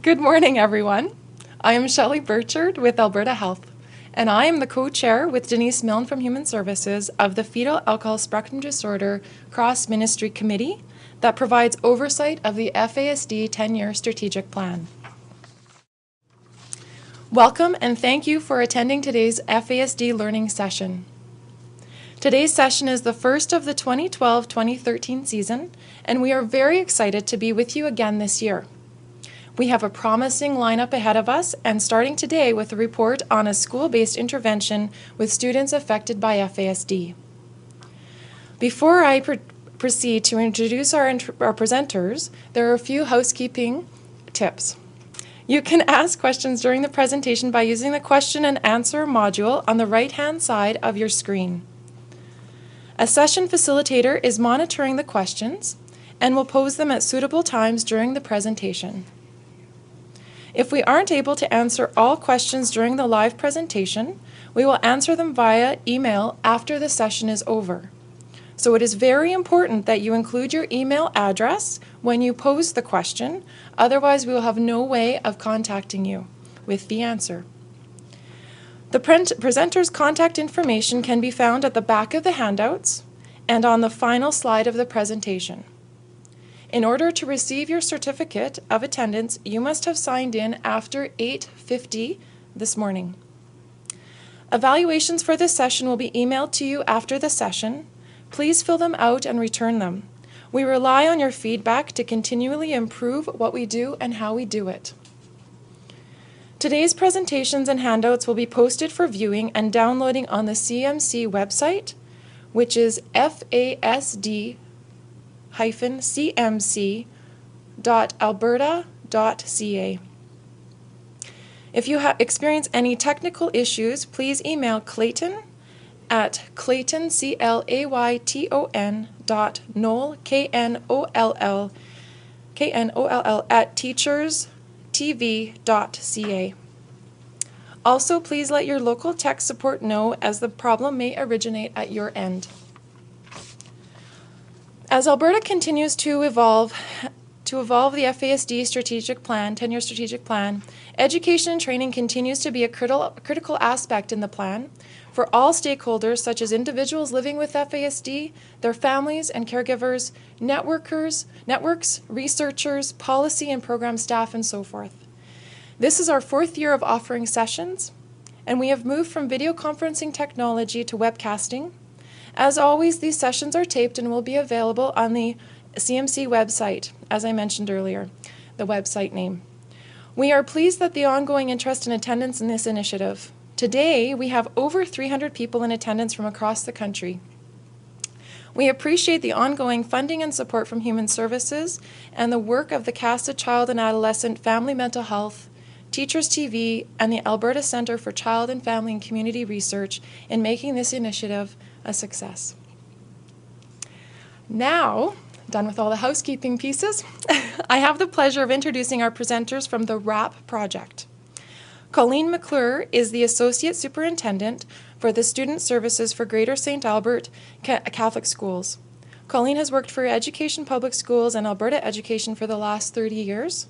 Good morning, everyone. I am Shelley Burchard with Alberta Health, and I am the co-chair with Denise Milne from Human Services of the Fetal Alcohol Spectrum Disorder Cross-Ministry Committee that provides oversight of the FASD 10-year strategic plan. Welcome and thank you for attending today's FASD learning session. Today's session is the first of the 2012-2013 season, and we are very excited to be with you again this year. We have a promising lineup ahead of us, and starting today with a report on a school-based intervention with students affected by FASD. Before I proceed to introduce our presenters, there are a few housekeeping tips. You can ask questions during the presentation by using the question and answer module on the right-hand side of your screen. A session facilitator is monitoring the questions and will pose them at suitable times during the presentation. If we aren't able to answer all questions during the live presentation, we will answer them via email after the session is over. So it is very important that you include your email address when you pose the question, otherwise we will have no way of contacting you with the answer. The presenter's contact information can be found at the back of the handouts and on the final slide of the presentation. In order to receive your certificate of attendance, you must have signed in after 8:50 this morning. Evaluations for this session will be emailed to you after the session. Please fill them out and return them. We rely on your feedback to continually improve what we do and how we do it. Today's presentations and handouts will be posted for viewing and downloading on the CMC website, which is fasd-cmc.alberta.ca. If you experience any technical issues, please email Clayton at Clayton, CLAYTON.Knoll, KNOLL, at teacherstv.ca. Also, please let your local tech support know as the problem may originate at your end. As Alberta continues to evolve the FASD strategic plan, 10-year strategic plan, education and training continues to be a critical aspect in the plan for all stakeholders such as individuals living with FASD, their families and caregivers, networks, researchers, policy and program staff, and so forth. This is our 4th year of offering sessions, and we have moved from video conferencing technology to webcasting. As always, these sessions are taped and will be available on the CMC website, as I mentioned earlier, the website name. We are pleased that the ongoing interest and attendance in this initiative. Today, we have over 300 people in attendance from across the country. We appreciate the ongoing funding and support from Human Services and the work of the CASA Child and Adolescent Family Mental Health, Teachers TV, and the Alberta Centre for Child and Family and Community Research in making this initiative a success. Now, done with all the housekeeping pieces, I have the pleasure of introducing our presenters from the WRAP project. Colleen McClure is the Associate Superintendent for the Student Services for Greater St. Albert Catholic Schools. Colleen has worked for Education Public Schools and Alberta Education for the last 30 years.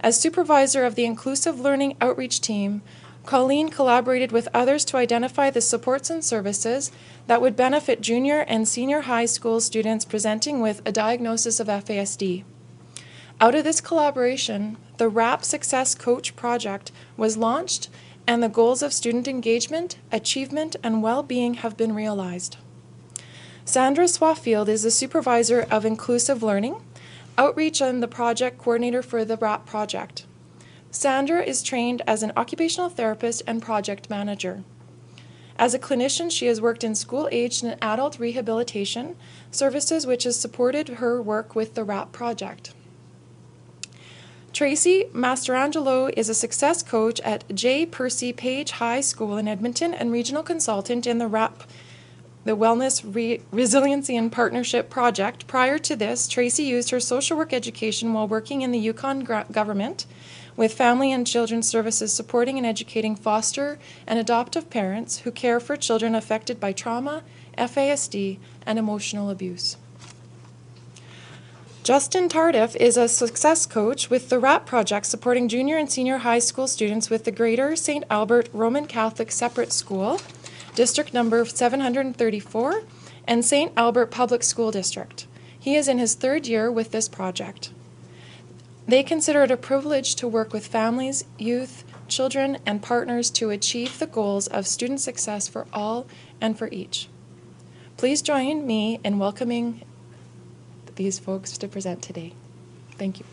As supervisor of the Inclusive Learning Outreach Team, Colleen collaborated with others to identify the supports and services that would benefit junior and senior high school students presenting with a diagnosis of FASD. Out of this collaboration, the WRAP Success Coach project was launched, and the goals of student engagement, achievement, and well-being have been realized. Sandra Swafield is the supervisor of Inclusive Learning, Outreach, and the project coordinator for the WRAP project. Sandra is trained as an occupational therapist and project manager. As a clinician, she has worked in school-aged and adult rehabilitation services, which has supported her work with the WRAP project. Tracy Mastrangelo is a success coach at J. Percy Page High School in Edmonton and regional consultant in the WRAP, the Wellness Resiliency and Partnership Project. Prior to this, Tracy used her social work education while working in the Yukon government with family and children's services supporting and educating foster and adoptive parents who care for children affected by trauma, FASD, and emotional abuse. Justin Tardif is a success coach with the RAP project supporting junior and senior high school students with the Greater St. Albert Roman Catholic Separate School, District number 734, and St. Albert Public School District. He is in his third year with this project. They consider it a privilege to work with families, youth, children, and partners to achieve the goals of student success for all and for each. Please join me in welcoming these folks to present today. Thank you.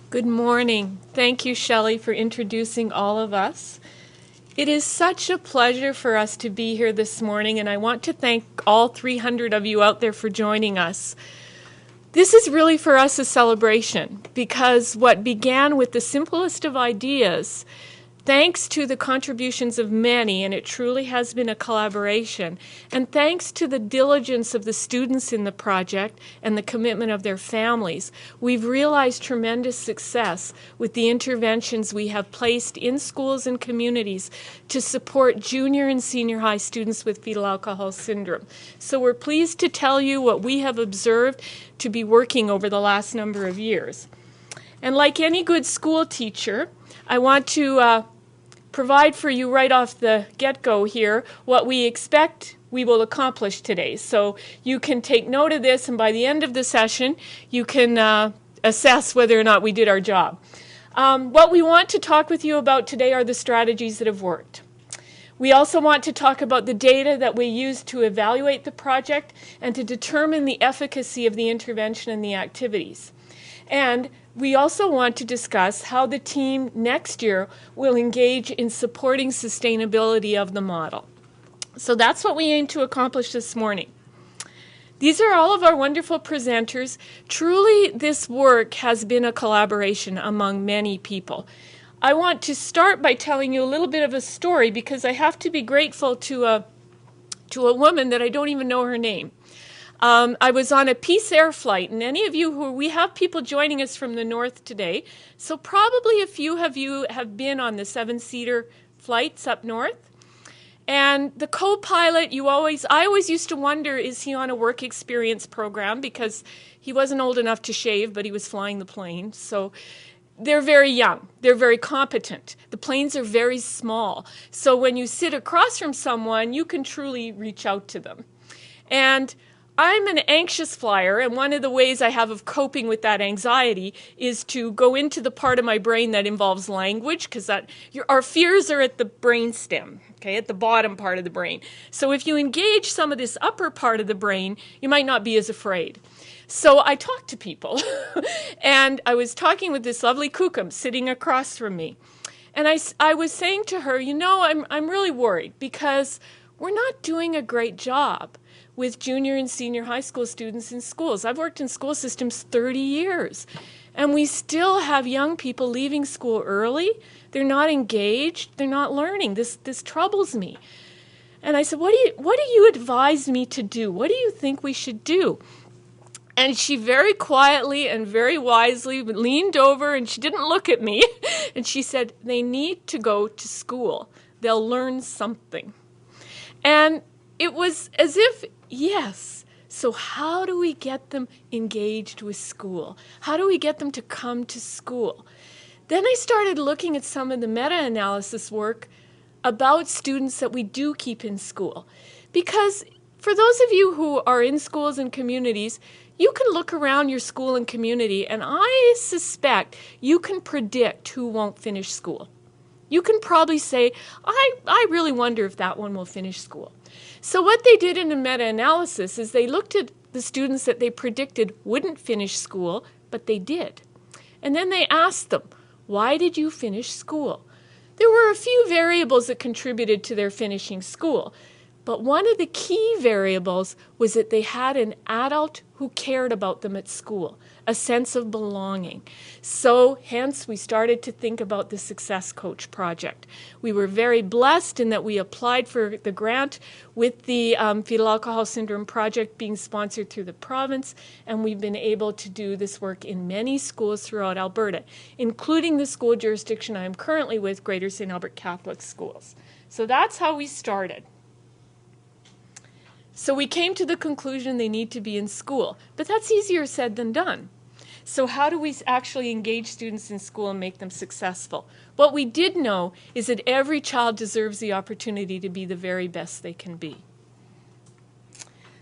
Good morning. Thank you, Shelley, for introducing all of us. It is such a pleasure for us to be here this morning, and I want to thank all 300 of you out there for joining us. This is really for us a celebration, because what began with the simplest of ideas, thanks to the contributions of many, and it truly has been a collaboration, and thanks to the diligence of the students in the project and the commitment of their families, we've realized tremendous success with the interventions we have placed in schools and communities to support junior and senior high students with fetal alcohol syndrome. So we're pleased to tell you what we have observed to be working over the last number of years. And like any good school teacher, I want to provide for you right off the get-go here what we expect we will accomplish today. So you can take note of this, and by the end of the session, you can assess whether or not we did our job. What we want to talk with you about today are the strategies that have worked. We also want to talk about the data that we use to evaluate the project and to determine the efficacy of the intervention and the activities. And we also want to discuss how the team next year will engage in supporting sustainability of the model. So that's what we aim to accomplish this morning. These are all of our wonderful presenters. Truly, this work has been a collaboration among many people. I want to start by telling you a little bit of a story, because I have to be grateful to a woman that I don't even know her name. I was on a Peace Air flight, and any of you we have people joining us from the north today, so probably a few of you have been on the 7-seater flights up north. And the co-pilot, I always used to wonder, is he on a work experience program? Because he wasn't old enough to shave, but he was flying the plane. So they're very young. They're very competent. The planes are very small. So when you sit across from someone, you can truly reach out to them. And I'm an anxious flyer, and one of the ways I have of coping with that anxiety is to go into the part of my brain that involves language, because our fears are at the brainstem, okay, at the bottom part of the brain. So if you engage some of this upper part of the brain, you might not be as afraid. So I talk to people, and I was talking with this lovely Kukum sitting across from me, and I was saying to her, you know, I'm really worried because we're not doing a great job with junior and senior high school students in schools. I've worked in school systems 30 years, and we still have young people leaving school early. They're not engaged. They're not learning. This troubles me. And I said, what do you advise me to do? What do you think we should do? And she very quietly and very wisely leaned over, and she didn't look at me, and she said, they need to go to school. They'll learn something. And it was as if, yes, so how do we get them engaged with school? How do we get them to come to school? Then I started looking at some of the meta-analysis work about students that we do keep in school. Because for those of you who are in schools and communities, you can look around your school and community, and I suspect you can predict who won't finish school. You can probably say, I really wonder if that one will finish school. So what they did in a meta-analysis is they looked at the students that they predicted wouldn't finish school, but they did. And then they asked them, why did you finish school? There were a few variables that contributed to their finishing school, but one of the key variables was that they had an adult who cared about them at school, a sense of belonging. So hence we started to think about the Success Coach project. We were very blessed in that we applied for the grant with the Fetal Alcohol Syndrome project being sponsored through the province, and we've been able to do this work in many schools throughout Alberta, including the school jurisdiction I am currently with, Greater St. Albert Catholic Schools. So that's how we started. So we came to the conclusion they need to be in school, but that's easier said than done. So how do we actually engage students in school and make them successful? What we did know is that every child deserves the opportunity to be the very best they can be.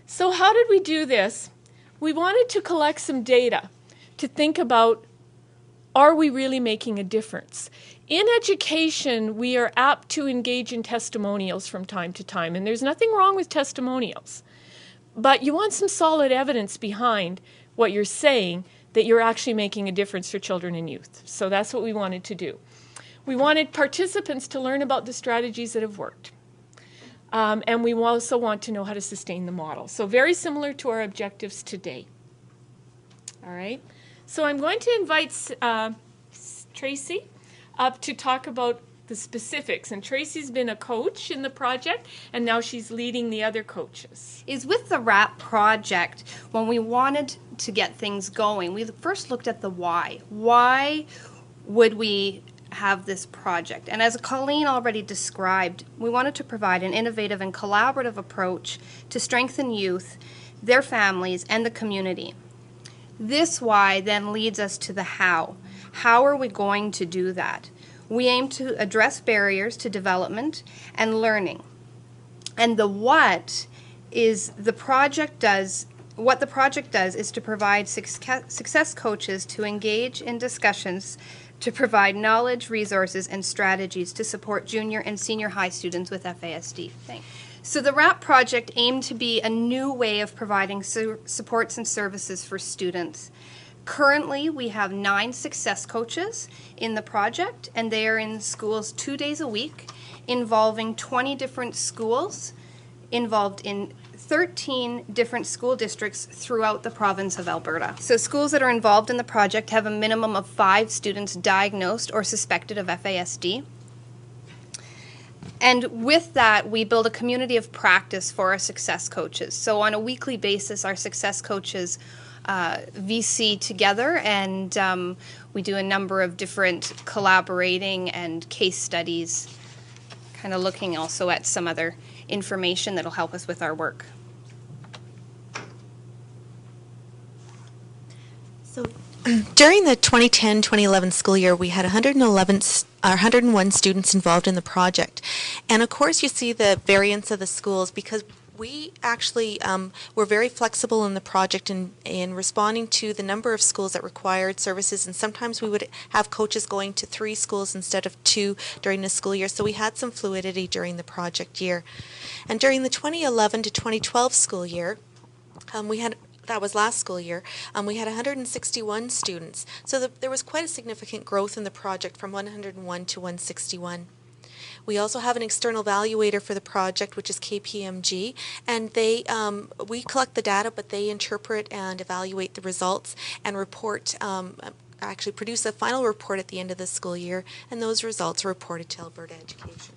So how did we do this? We wanted to collect some data to think about, are we really making a difference? In education, we are apt to engage in testimonials from time to time, and there's nothing wrong with testimonials. But you want some solid evidence behind what you're saying that you're actually making a difference for children and youth. So that's what we wanted to do. We wanted participants to learn about the strategies that have worked. And we also want to know how to sustain the model. So very similar to our objectives today. All right. So I'm going to invite Tracy up to talk about the specifics. And Tracy's been a coach in the project, and now she's leading the other coaches. Is with the RAP project, when we wanted to get things going, we first looked at the why. Why would we have this project? And as Colleen already described, we wanted to provide an innovative and collaborative approach to strengthen youth, their families, and the community. This why then leads us to the how. How are we going to do that? We aim to address barriers to development and learning. And the what is the project does, what the project does is to provide success coaches to engage in discussions to provide knowledge, resources, and strategies to support junior and senior high students with FASD. Thanks. So the RAP project aimed to be a new way of providing supports and services for students. Currently, we have 9 success coaches in the project, and they are in schools 2 days a week, involving 20 different schools, involved in 13 different school districts throughout the province of Alberta. So schools that are involved in the project have a minimum of 5 students diagnosed or suspected of FASD. And with that, we build a community of practice for our success coaches. So on a weekly basis, our success coaches VC together, and we do a number of different collaborating and case studies, kind of looking also at some other information that'll help us with our work. So during the 2010-2011 school year, we had 101 students involved in the project. And of course you see the variance of the schools because we actually were very flexible in the project in responding to the number of schools that required services, and sometimes we would have coaches going to 3 schools instead of 2 during the school year, so we had some fluidity during the project year. And during the 2011 to 2012 school year, that was last school year, we had 161 students, so there was quite a significant growth in the project from 101 to 161. We also have an external evaluator for the project, which is KPMG, and we collect the data, but they interpret and evaluate the results and report, actually produce a final report at the end of the school year, and those results are reported to Alberta Education.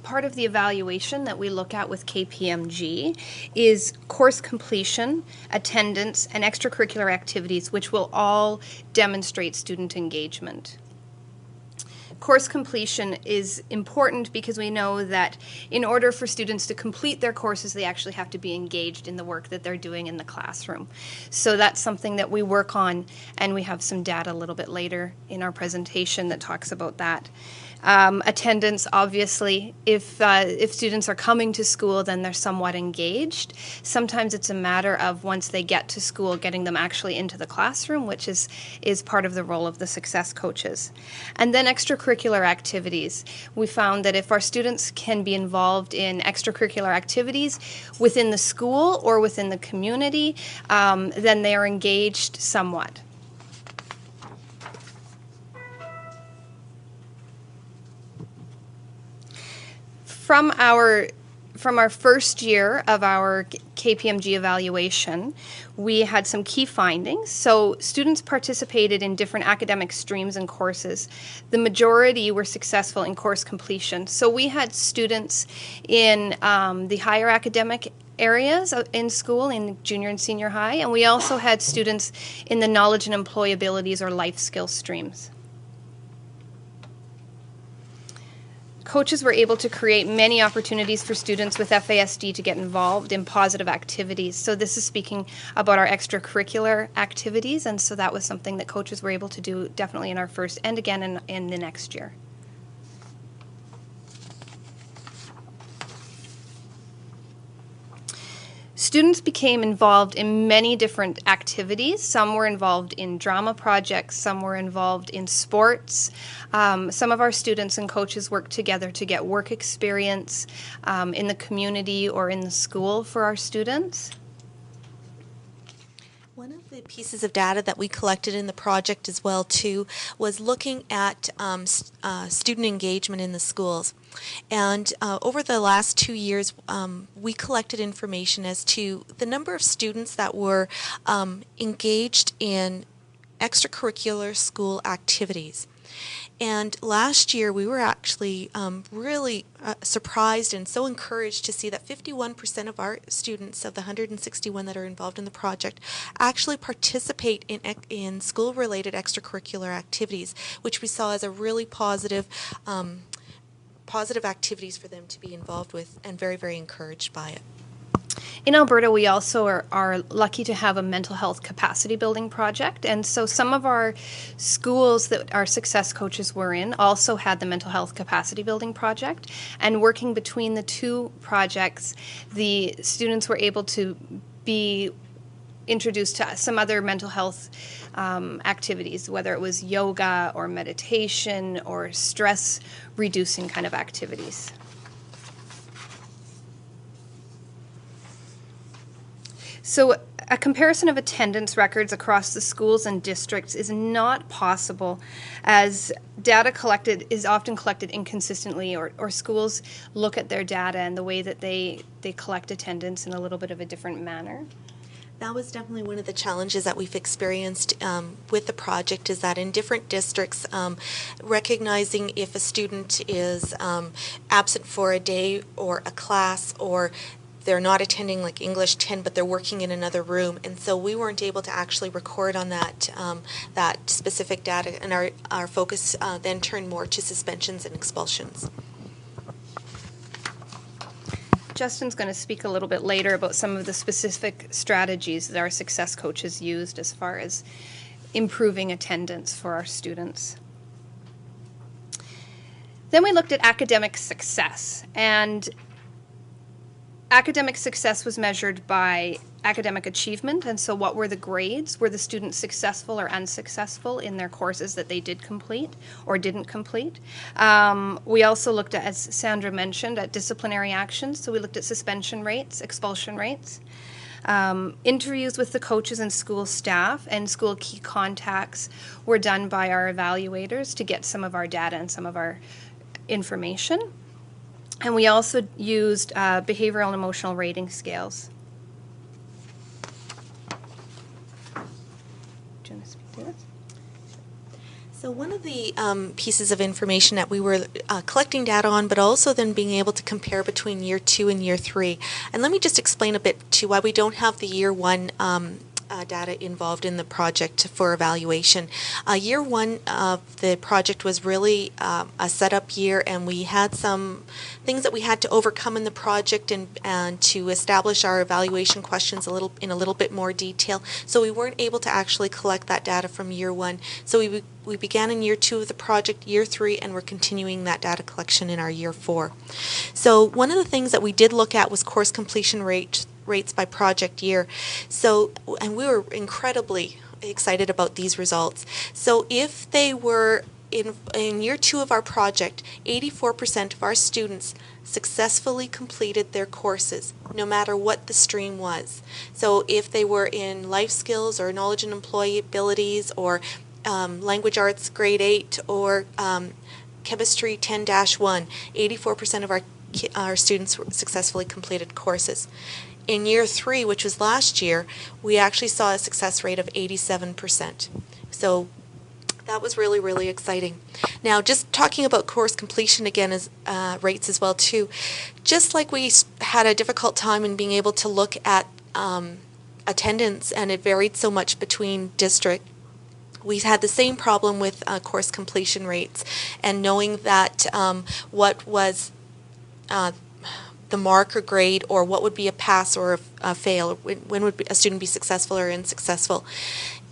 Part of the evaluation that we look at with KPMG is course completion, attendance, and extracurricular activities, which will all demonstrate student engagement. Course completion is important because we know that in order for students to complete their courses, they actually have to be engaged in the work that they're doing in the classroom. So that's something that we work on, and we have some data a little bit later in our presentation that talks about that. Attendance, obviously, if students are coming to school, then they're somewhat engaged. Sometimes it's a matter of once they get to school, getting them actually into the classroom, which is part of the role of the success coaches. And then extracurricular activities. We found that if our students can be involved in extracurricular activities within the school or within the community, then they are engaged somewhat. From our first year of our KPMG evaluation, we had some key findings. So students participated in different academic streams and courses. The majority were successful in course completion. So we had students in the higher academic areas in school, in junior and senior high, and we also had students in the knowledge and employabilities or life skills streams. coaches were able to create many opportunities for students with FASD to get involved in positive activities. So this is speaking about our extracurricular activities, and so that was something that coaches were able to do definitely in our first and again in the next year. Students became involved in many different activities. Some were involved in drama projects, some were involved in sports. Some of our students and coaches worked together to get work experience in the community or in the school for our students. One of the pieces of data that we collected in the project as well too was looking at student engagement in the schools. And over the last 2 years, we collected information as to the number of students that were engaged in extracurricular school activities. And last year, we were actually really surprised and so encouraged to see that 51% of our students, of the 161 that are involved in the project, actually participate in school-related extracurricular activities, which we saw as a really positive activities for them to be involved with, and very, very encouraged by it. In Alberta, we also are lucky to have a mental health capacity building project, and so some of our schools that our success coaches were in also had the mental health capacity building project, and working between the two projects, the students were able to be introduced to some other mental health activities, whether it was yoga or meditation or stress reducing kind of activities. So a comparison of attendance records across the schools and districts is not possible, as data collected is often collected inconsistently, or schools look at their data and the way that they collect attendance in a little bit of a different manner. That was definitely one of the challenges that we've experienced with the project, is that in different districts, recognizing if a student is absent for a day or a class, or they're not attending like English 10, but they're working in another room, and so we weren't able to actually record on that that specific data, and our focus then turned more to suspensions and expulsions. Justin's going to speak a little bit later about some of the specific strategies that our success coaches used as far as improving attendance for our students. Then we looked at academic success, and academic success was measured by academic achievement, and so what were the grades? Were the students successful or unsuccessful in their courses that they did complete or didn't complete? We also looked at, as Sandra mentioned, at disciplinary actions, so we looked at suspension rates, expulsion rates. Interviews with the coaches and school staff and school key contacts were done by our evaluators to get some of our data and some of our information. And we also used behavioral and emotional rating scales. Do you want to speak to this? So one of the pieces of information that we were collecting data on, but also then being able to compare between year 2 and year 3. And let me just explain a bit to why we don't have the year 1 data involved in the project for evaluation. Year 1 of the project was really a setup year, and we had some things that we had to overcome in the project and to establish our evaluation questions in a little bit more detail. So we weren't able to actually collect that data from year 1. So we began in year 2 of the project, year 3, and we're continuing that data collection in our year 4. So one of the things that we did look at was course completion rates by project year. So, and we were incredibly excited about these results. So if they were in year 2 of our project, 84% of our students successfully completed their courses, no matter what the stream was. So if they were in life skills or knowledge and employabilities or language arts grade 8 or chemistry 10-1, 84% of our students successfully completed courses. In year 3, which was last year, we actually saw a success rate of 87%. So that was really, really exciting. Now, just talking about course completion again as rates as well too, just like we had a difficult time in being able to look at attendance, and it varied so much between district, we had the same problem with course completion rates, and knowing that what was the mark or grade, or what would be a pass or a fail, when would a student be successful or unsuccessful.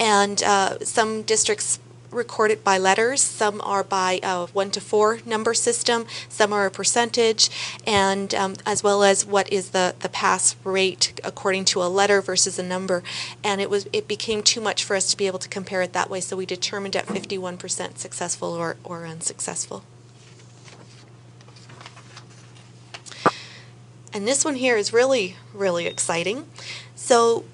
And some districts record it by letters, some are by a 1 to 4 number system, some are a percentage, and as well as what is the pass rate according to a letter versus a number. And it became too much for us to be able to compare it that way, so we determined at 51% successful or unsuccessful. And this one here is really, really exciting. So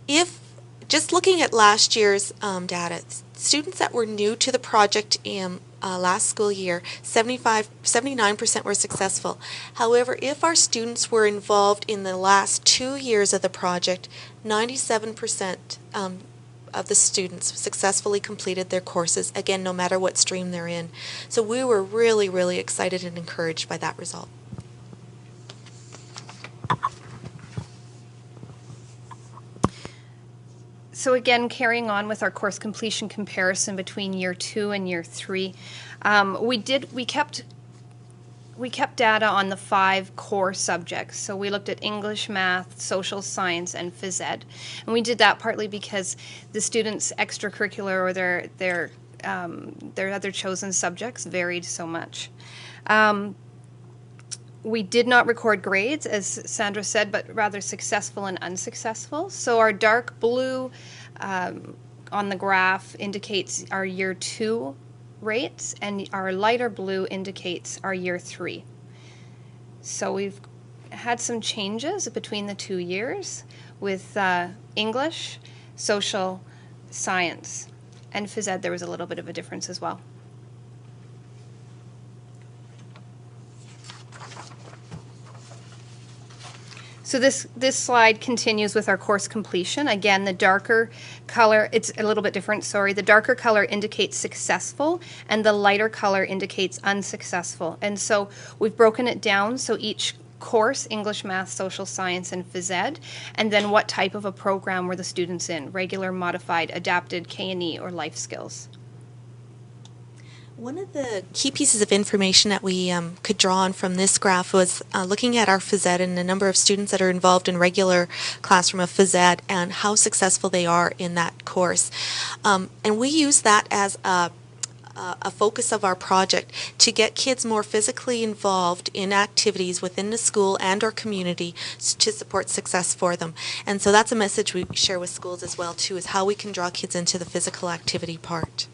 if, just looking at last year's data, students that were new to the project in last school year, 79% were successful. However, if our students were involved in the last 2 years of the project, 97% of the students successfully completed their courses, again, no matter what stream they're in. So we were really, really excited and encouraged by that result. So again, carrying on with our course completion comparison between year 2 and year 3, we kept data on the 5 core subjects. So we looked at English, math, social science, and phys ed. And we did that partly because the students' extracurricular or their other chosen subjects varied so much. We did not record grades, as Sandra said, but rather successful and unsuccessful. So our dark blue on the graph indicates our year 2 rates, and our lighter blue indicates our year 3. So we've had some changes between the 2 years with English, social, science, and phys ed. There was a little bit of a difference as well. So this slide continues with our course completion. Again, the darker color, it's a little bit different, sorry. The darker color indicates successful, and the lighter color indicates unsuccessful. And so we've broken it down, so each course, English, math, social science, and phys ed, and then what type of a program were the students in, regular, modified, adapted, K&E, or life skills. One of the key pieces of information that we could draw on from this graph was looking at our phys ed and the number of students that are involved in regular classroom of phys ed and how successful they are in that course. And we use that as a focus of our project to get kids more physically involved in activities within the school and or community to support success for them. And so that's a message we share with schools as well too, is how we can draw kids into the physical activity part.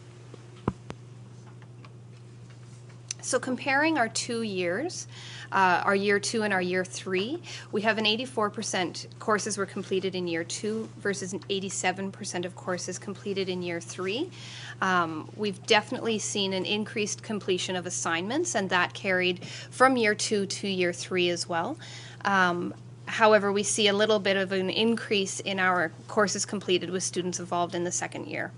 So comparing our 2 years, our year 2 and our year 3, we have an 84% courses were completed in year 2 versus an 87% of courses completed in year 3. We've definitely seen an increased completion of assignments, and that carried from year 2 to year 3 as well. However, we see a little bit of an increase in our courses completed with students involved in the second year.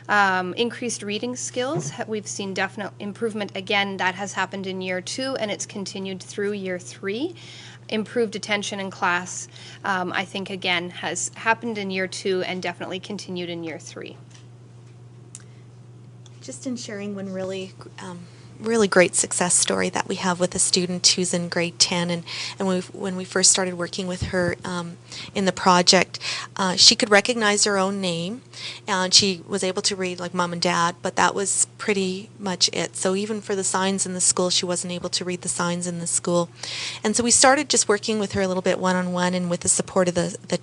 Increased reading skills, we've seen definite improvement. Again, that has happened in year 2 and it's continued through year 3. Improved attention in class, I think again has happened in year 2 and definitely continued in year 3. Just in sharing one really great success story that we have with a student who's in grade 10, and when we first started working with her in the project, she could recognize her own name, and she was able to read like mom and dad, but that was pretty much it. So even for the signs in the school, she wasn't able to read the signs in the school. And so we started just working with her a little bit one-on-one and with the support of the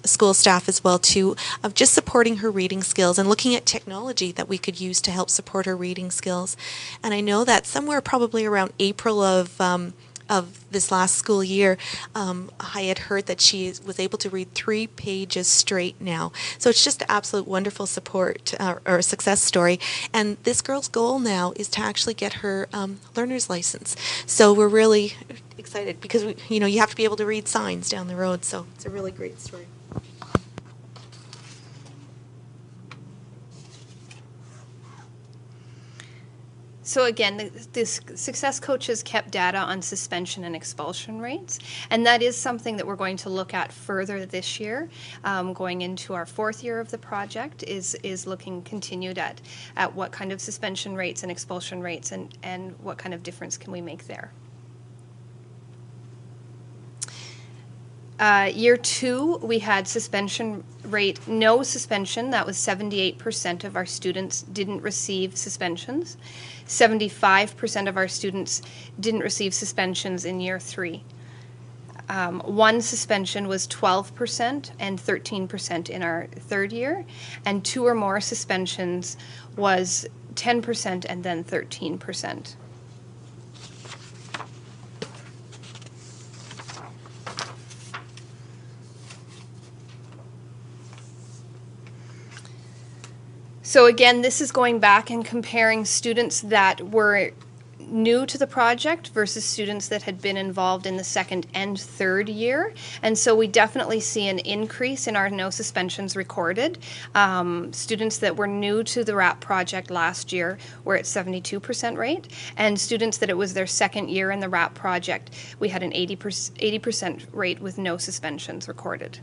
school staff as well too, of just supporting her reading skills and looking at technology that we could use to help support her reading skills. And I know that somewhere probably around April of this last school year, I had heard that she was able to read 3 pages straight now. So it's just an absolute wonderful support or success story. And this girl's goal now is to actually get her learner's license. So we're really excited because you have to be able to read signs down the road. So it's a really great story. So again, the success coaches kept data on suspension and expulsion rates, and that is something that we're going to look at further this year. Going into our 4th year of the project is looking continued at what kind of suspension rates and expulsion rates and what kind of difference can we make there. Year 2, we had suspension rate, no suspension. That was 78% of our students didn't receive suspensions. 75% of our students didn't receive suspensions in year 3. One suspension was 12% and 13% in our 3rd year, and 2 or more suspensions was 10% and then 13%. So again, this is going back and comparing students that were new to the project versus students that had been involved in the 2nd and 3rd year. And so we definitely see an increase in our no suspensions recorded. Students that were new to the RAP project last year were at 72% rate, and students that it was their 2nd year in the RAP project, we had an 80% rate with no suspensions recorded.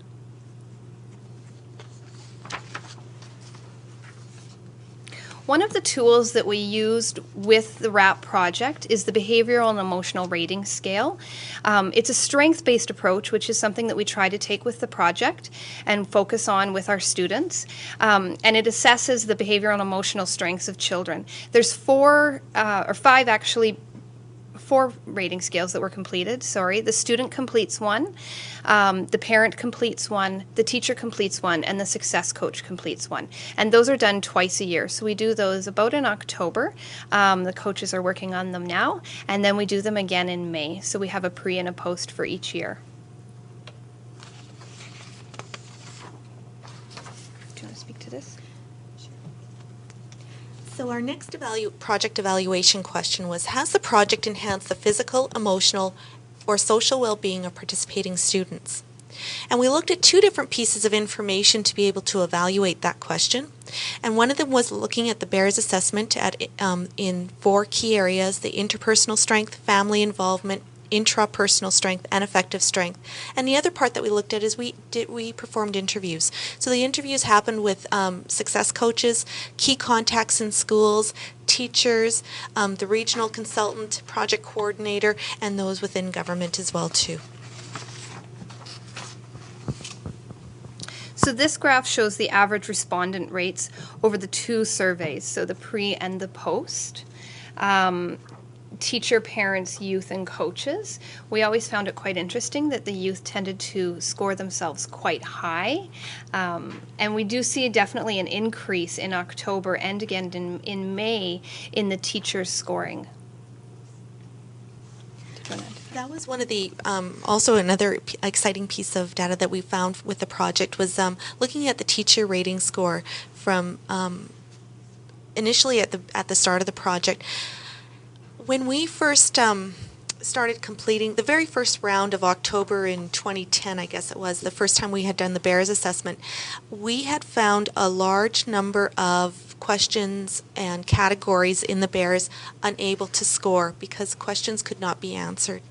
One of the tools that we used with the RAP project is the Behavioral and Emotional Rating Scale. It's a strength-based approach, which is something that we try to take with the project and focus on with our students. And it assesses the behavioral and emotional strengths of children. There's 4 rating scales that were completed, The student completes 1, the parent completes 1, the teacher completes 1, and the success coach completes 1. And those are done twice a year. So we do those about in October. The coaches are working on them now, and then we do them again in May. So we have a pre and a post for each year. Do you want to speak to this? So our next project evaluation question was, has the project enhanced the physical, emotional, or social well-being of participating students? And we looked at 2 different pieces of information to be able to evaluate that question. And one of them was looking at the BEARS assessment in 4 key areas: the interpersonal strength, family involvement, intrapersonal strength, and effective strength. And the other part that we looked at is we performed interviews. So the interviews happened with success coaches, key contacts in schools, teachers, the regional consultant, project coordinator, and those within government as well too. So this graph shows the average respondent rates over the 2 surveys, so the pre and the post. Teacher, parents, youth, and coaches. We always found it quite interesting that the youth tended to score themselves quite high. And we do see definitely an increase in October and again in May in the teachers' scoring. That was one of the, also another exciting piece of data that we found with the project was looking at the teacher rating score from initially at the start of the project. When we first started completing the very first round of October in 2010, I guess it was, the first time we had done the BEARS assessment, we had found a large number of questions and categories in the BEARS unable to score because questions could not be answered.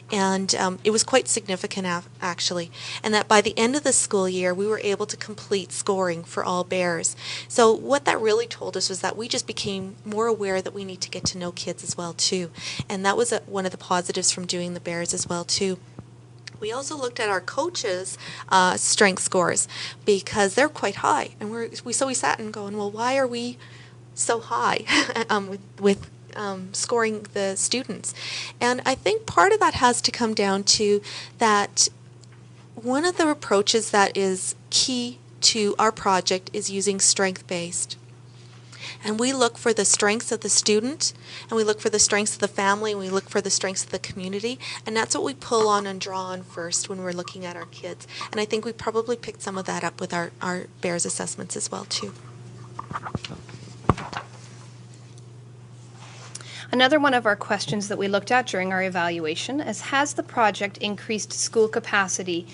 And it was quite significant actually, and that by the end of the school year we were able to complete scoring for all BEARS. So what that really told us was that we just became more aware that we need to get to know kids as well too, and that was one of the positives from doing the BEARS as well too. We also looked at our coaches' strength scores because they're quite high, and we sat and going, well, why are we so high with scoring the students? And I think part of that has to come down to that one of the approaches that is key to our project is using strength-based. And we look for the strengths of the student, and we look for the strengths of the family, and we look for the strengths of the community, and that's what we pull on and draw on first when we're looking at our kids. And I think we probably picked some of that up with our BEARS assessments as well too. Another one of our questions that we looked at during our evaluation is, has the project increased school capacity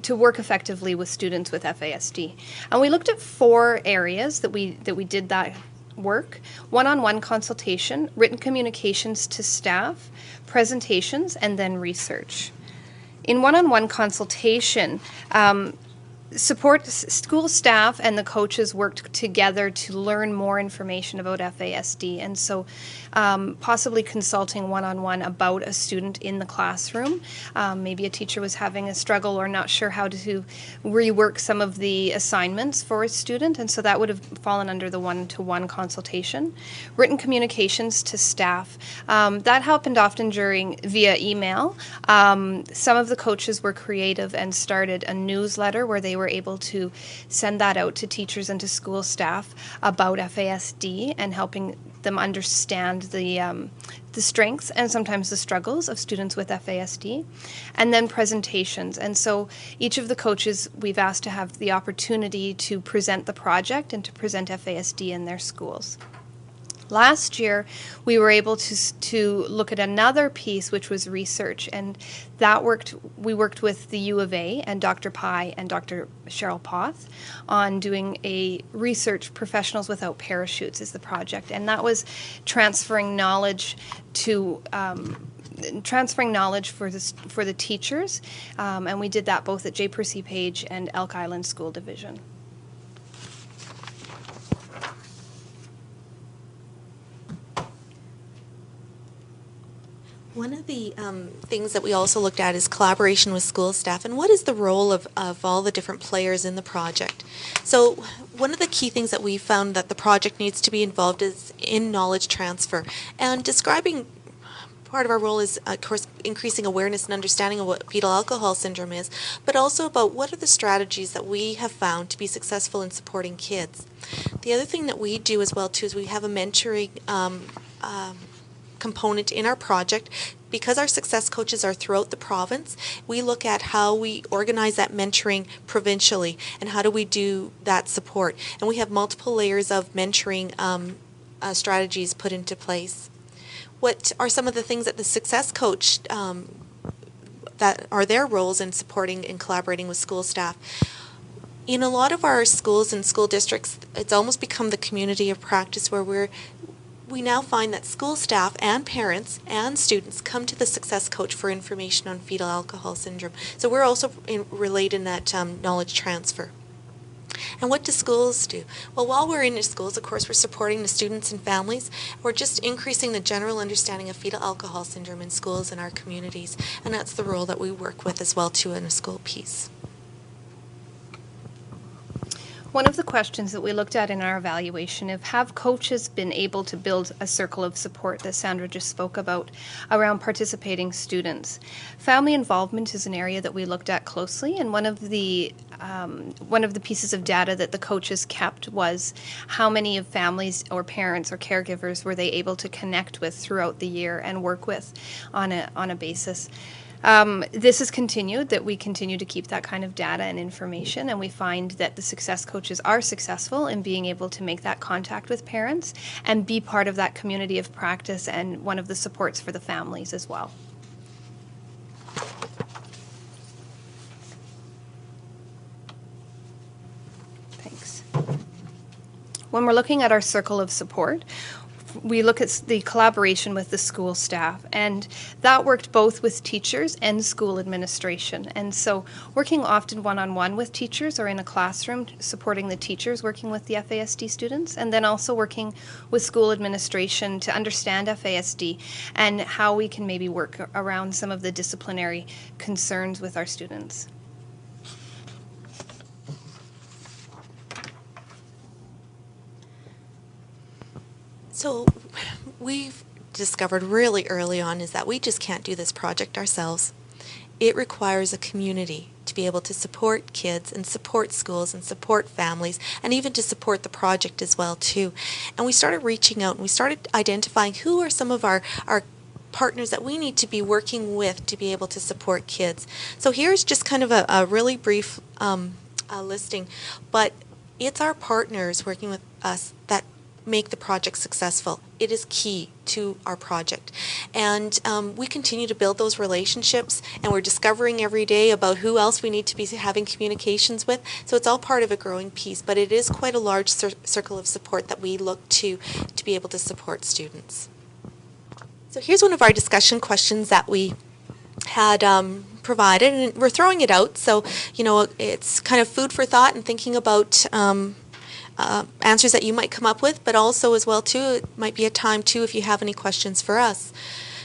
to work effectively with students with FASD? And we looked at 4 areas that we did that work, one-on-one consultation, written communications to staff, presentations, and then research. In one-on-one consultation, school staff and the coaches worked together to learn more information about FASD, and so possibly consulting one-on-one about a student in the classroom. Maybe a teacher was having a struggle or not sure how to rework some of the assignments for a student, and so that would have fallen under the one-to-one consultation. Written communications to staff. That happened often via email. Some of the coaches were creative and started a newsletter where they were able to send that out to teachers and to school staff about FASD and helping them understand the strengths and sometimes the struggles of students with FASD, and then presentations. And so each of the coaches we've asked to have the opportunity to present the project and to present FASD in their schools. Last year, we were able to look at another piece, which was research, and we worked with the U of A and Dr. Pai and Dr. Cheryl Poth on doing a research Professionals Without Parachutes is the project, and that was transferring knowledge for the teachers, and we did that both at J. Percy Page and Elk Island School Division. One of the things that we also looked at is collaboration with school staff, and what is the role of all the different players in the project. So one of the key things that we found that the project needs to be involved is in knowledge transfer, and describing part of our role is, of course, increasing awareness and understanding of what fetal alcohol syndrome is, but also about what are the strategies that we have found to be successful in supporting kids. The other thing that we do as well, too, is we have a mentoring component in our project. Because our success coaches are throughout the province, we look at how we organize that mentoring provincially and how do we do that support. And we have multiple layers of mentoring strategies put into place. What are some of the things that the success coach that are their roles in supporting and collaborating with school staff? In a lot of our schools and school districts, it's almost become the community of practice where we now find that school staff and parents and students come to the success coach for information on fetal alcohol syndrome. So we're also related in that knowledge transfer. And what do schools do? Well, while we're in the schools, of course, we're supporting the students and families. We're just increasing the general understanding of fetal alcohol syndrome in schools and our communities. And that's the role that we work with as well, too, in a school piece. One of the questions that we looked at in our evaluation is, have coaches been able to build a circle of support that Sandra just spoke about around participating students? Family involvement is an area that we looked at closely, and one of the pieces of data that the coaches kept was how many of families or parents or caregivers were they able to connect with throughout the year and work with on a basis. This has continued, that we continue to keep that kind of data and information, and we find that the success coaches are successful in being able to make that contact with parents and be part of that community of practice and one of the supports for the families as well. Thanks. When we're looking at our circle of support, we look at the collaboration with the school staff, and that worked both with teachers and school administration. And so working often one-on-one with teachers or in a classroom, supporting the teachers working with the FASD students, and then also working with school administration to understand FASD and how we can maybe work around some of the disciplinary concerns with our students. So we've discovered really early on is that we just can't do this project ourselves. It requires a community to be able to support kids and support schools and support families and even to support the project as well too. And we started reaching out and we started identifying who are some of our partners that we need to be working with to be able to support kids. So here's just kind of a really brief listing, but it's our partners working with us that make the project successful. It is key to our project. And we continue to build those relationships, and we're discovering every day about who else we need to be having communications with. So it's all part of a growing piece, but it is quite a large circle of support that we look to be able to support students. So here's one of our discussion questions that we had provided, and we're throwing it out. So, it's kind of food for thought and thinking about answers that you might come up with, but also as well too, it might be a time too if you have any questions for us.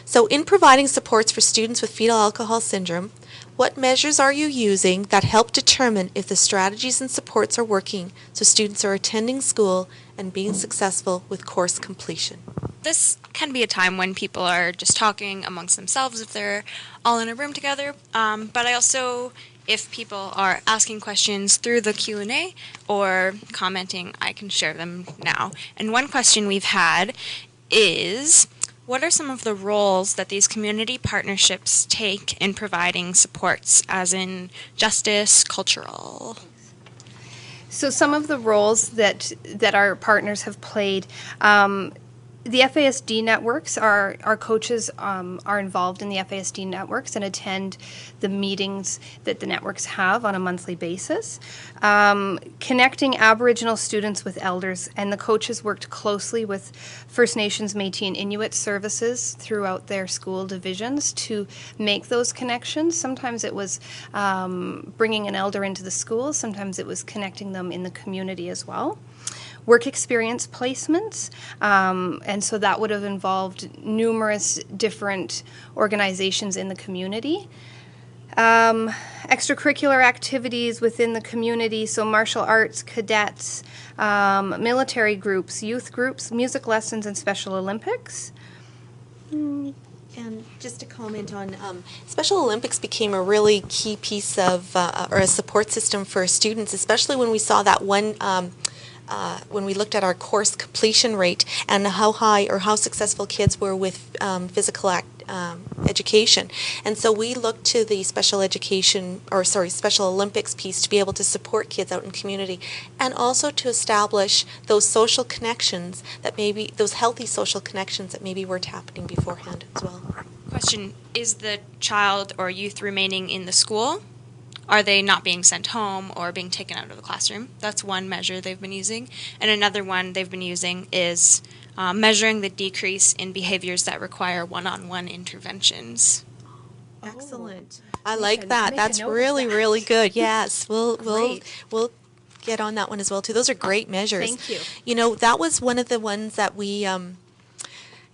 So in providing supports for students with fetal alcohol syndrome, what measures are you using that help determine if the strategies and supports are working so students are attending school and being successful with course completion? This can be a time when people are just talking amongst themselves if they're all in a room together, but I also, if people are asking questions through the Q&A or commenting, I can share them now. And one question we've had is, what are some of the roles that these community partnerships take in providing supports, as in justice, cultural? So some of the roles that our partners have played, the FASD networks, our coaches are involved in the FASD networks and attend the meetings that the networks have on a monthly basis. Connecting Aboriginal students with elders, and the coaches worked closely with First Nations, Métis, and Inuit services throughout their school divisions to make those connections. Sometimes it was bringing an elder into the school, sometimes it was connecting them in the community as well. Work experience placements, and so that would have involved numerous different organizations in the community. Extracurricular activities within the community, so martial arts, cadets, military groups, youth groups, music lessons, and Special Olympics. And just to comment on, Special Olympics became a really key piece of, or a support system for students, especially when we saw that one when we looked at our course completion rate and how high or how successful kids were with physical education. And so we looked to the Special Olympics piece to be able to support kids out in community, and also to establish those social connections that maybe, those healthy social connections that maybe weren't happening beforehand as well. Question, is the child or youth remaining in the school? Are they not being sent home or being taken out of the classroom? That's one measure they've been using. And another one they've been using is measuring the decrease in behaviors that require one-on-one interventions. Excellent. I like that. That's really, really good. Yes, we'll get on that one as well too. Those are great measures. Thank you. You know, that was one of the ones that we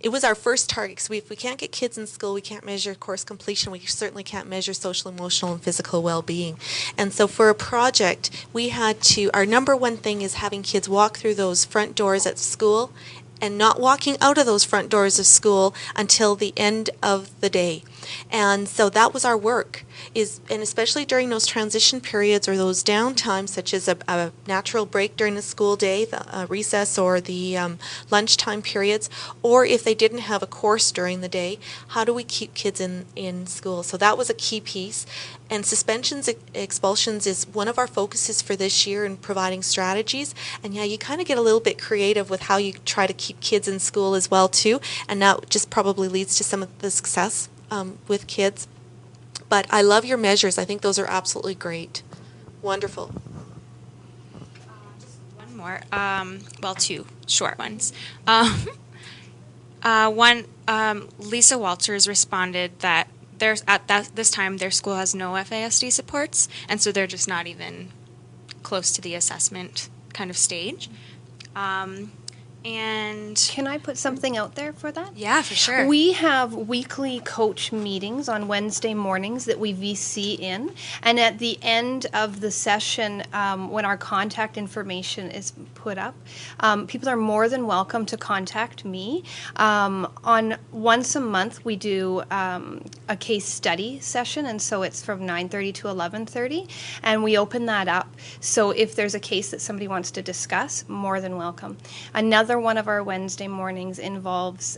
it was our first target, because if we can't get kids in school, we can't measure course completion. We certainly can't measure social, emotional, and physical well-being. And so for a project, we had to, our number one thing is having kids walk through those front doors at school and not walking out of those front doors of school until the end of the day. And so that was our work, and especially during those transition periods or those downtimes, such as a natural break during the school day, the recess or the lunchtime periods, or if they didn't have a course during the day, how do we keep kids in school? So that was a key piece. And suspensions, expulsions is one of our focuses for this year in providing strategies. And yeah, you kind of get a little bit creative with how you try to keep kids in school as well too, and that just probably leads to some of the success with kids. But I love your measures. I think those are absolutely great. Wonderful. Just one more. Well, two short ones. Lisa Walters responded that this time their school has no FASD supports, and so they're just not even close to the assessment kind of stage. And Can I put something out there for that? yeah, for sure. We have weekly coach meetings on Wednesday mornings that we VC in, and at the end of the session, when our contact information is put up, people are more than welcome to contact me. On once a month, we do a case study session, and so it's from 9:30 to 11:30, and we open that up. So if there's a case that somebody wants to discuss, more than welcome. Another another one of our Wednesday mornings involves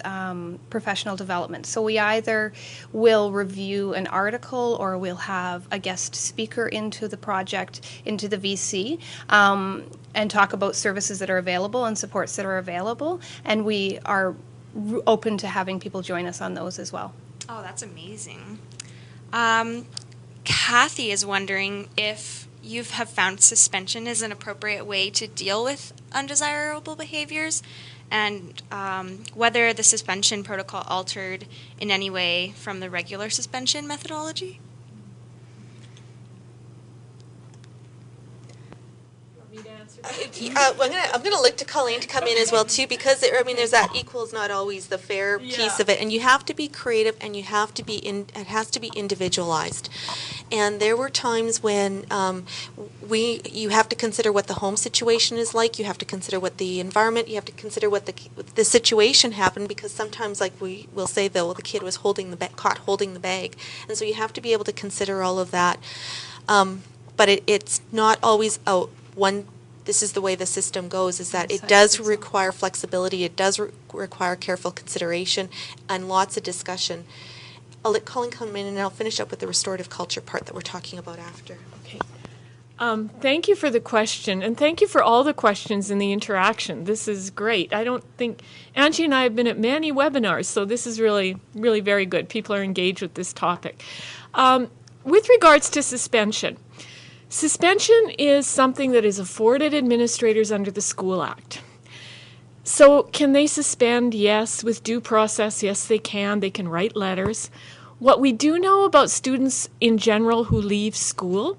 professional development. So we either will review an article or we'll have a guest speaker into the project, into the VC, and talk about services that are available and supports that are available. And we are open to having people join us on those as well. Oh, that's amazing. Kathy is wondering if you have found suspension is an appropriate way to deal with undesirable behaviors, and whether the suspension protocol altered in any way from the regular suspension methodology. I'm going to look to Colleen to come in as well too, because there's that equal is not always the fair piece of it, and you have to be creative, and you have to be it has to be individualized. And there were times when you have to consider what the home situation is like. You have to consider what the environment. You have to consider what the situation happened, because sometimes, like we will say, though, the kid was caught holding the bag, and so you have to be able to consider all of that. But it's not always one. This is the way the system goes, is that it does require flexibility, it does require careful consideration and lots of discussion. I'll let Colleen come in and I'll finish up with the restorative culture part that we're talking about after. Okay. Thank you for the question, and thank you for all the questions and the interaction. This is great. I don't think, Angie and I have been at many webinars, so this is really, really very good. People are engaged with this topic. With regards to suspension is something that is afforded administrators under the School Act. So can they suspend? Yes. With due process, yes, they can. They can write letters. What we do know about students in general who leave school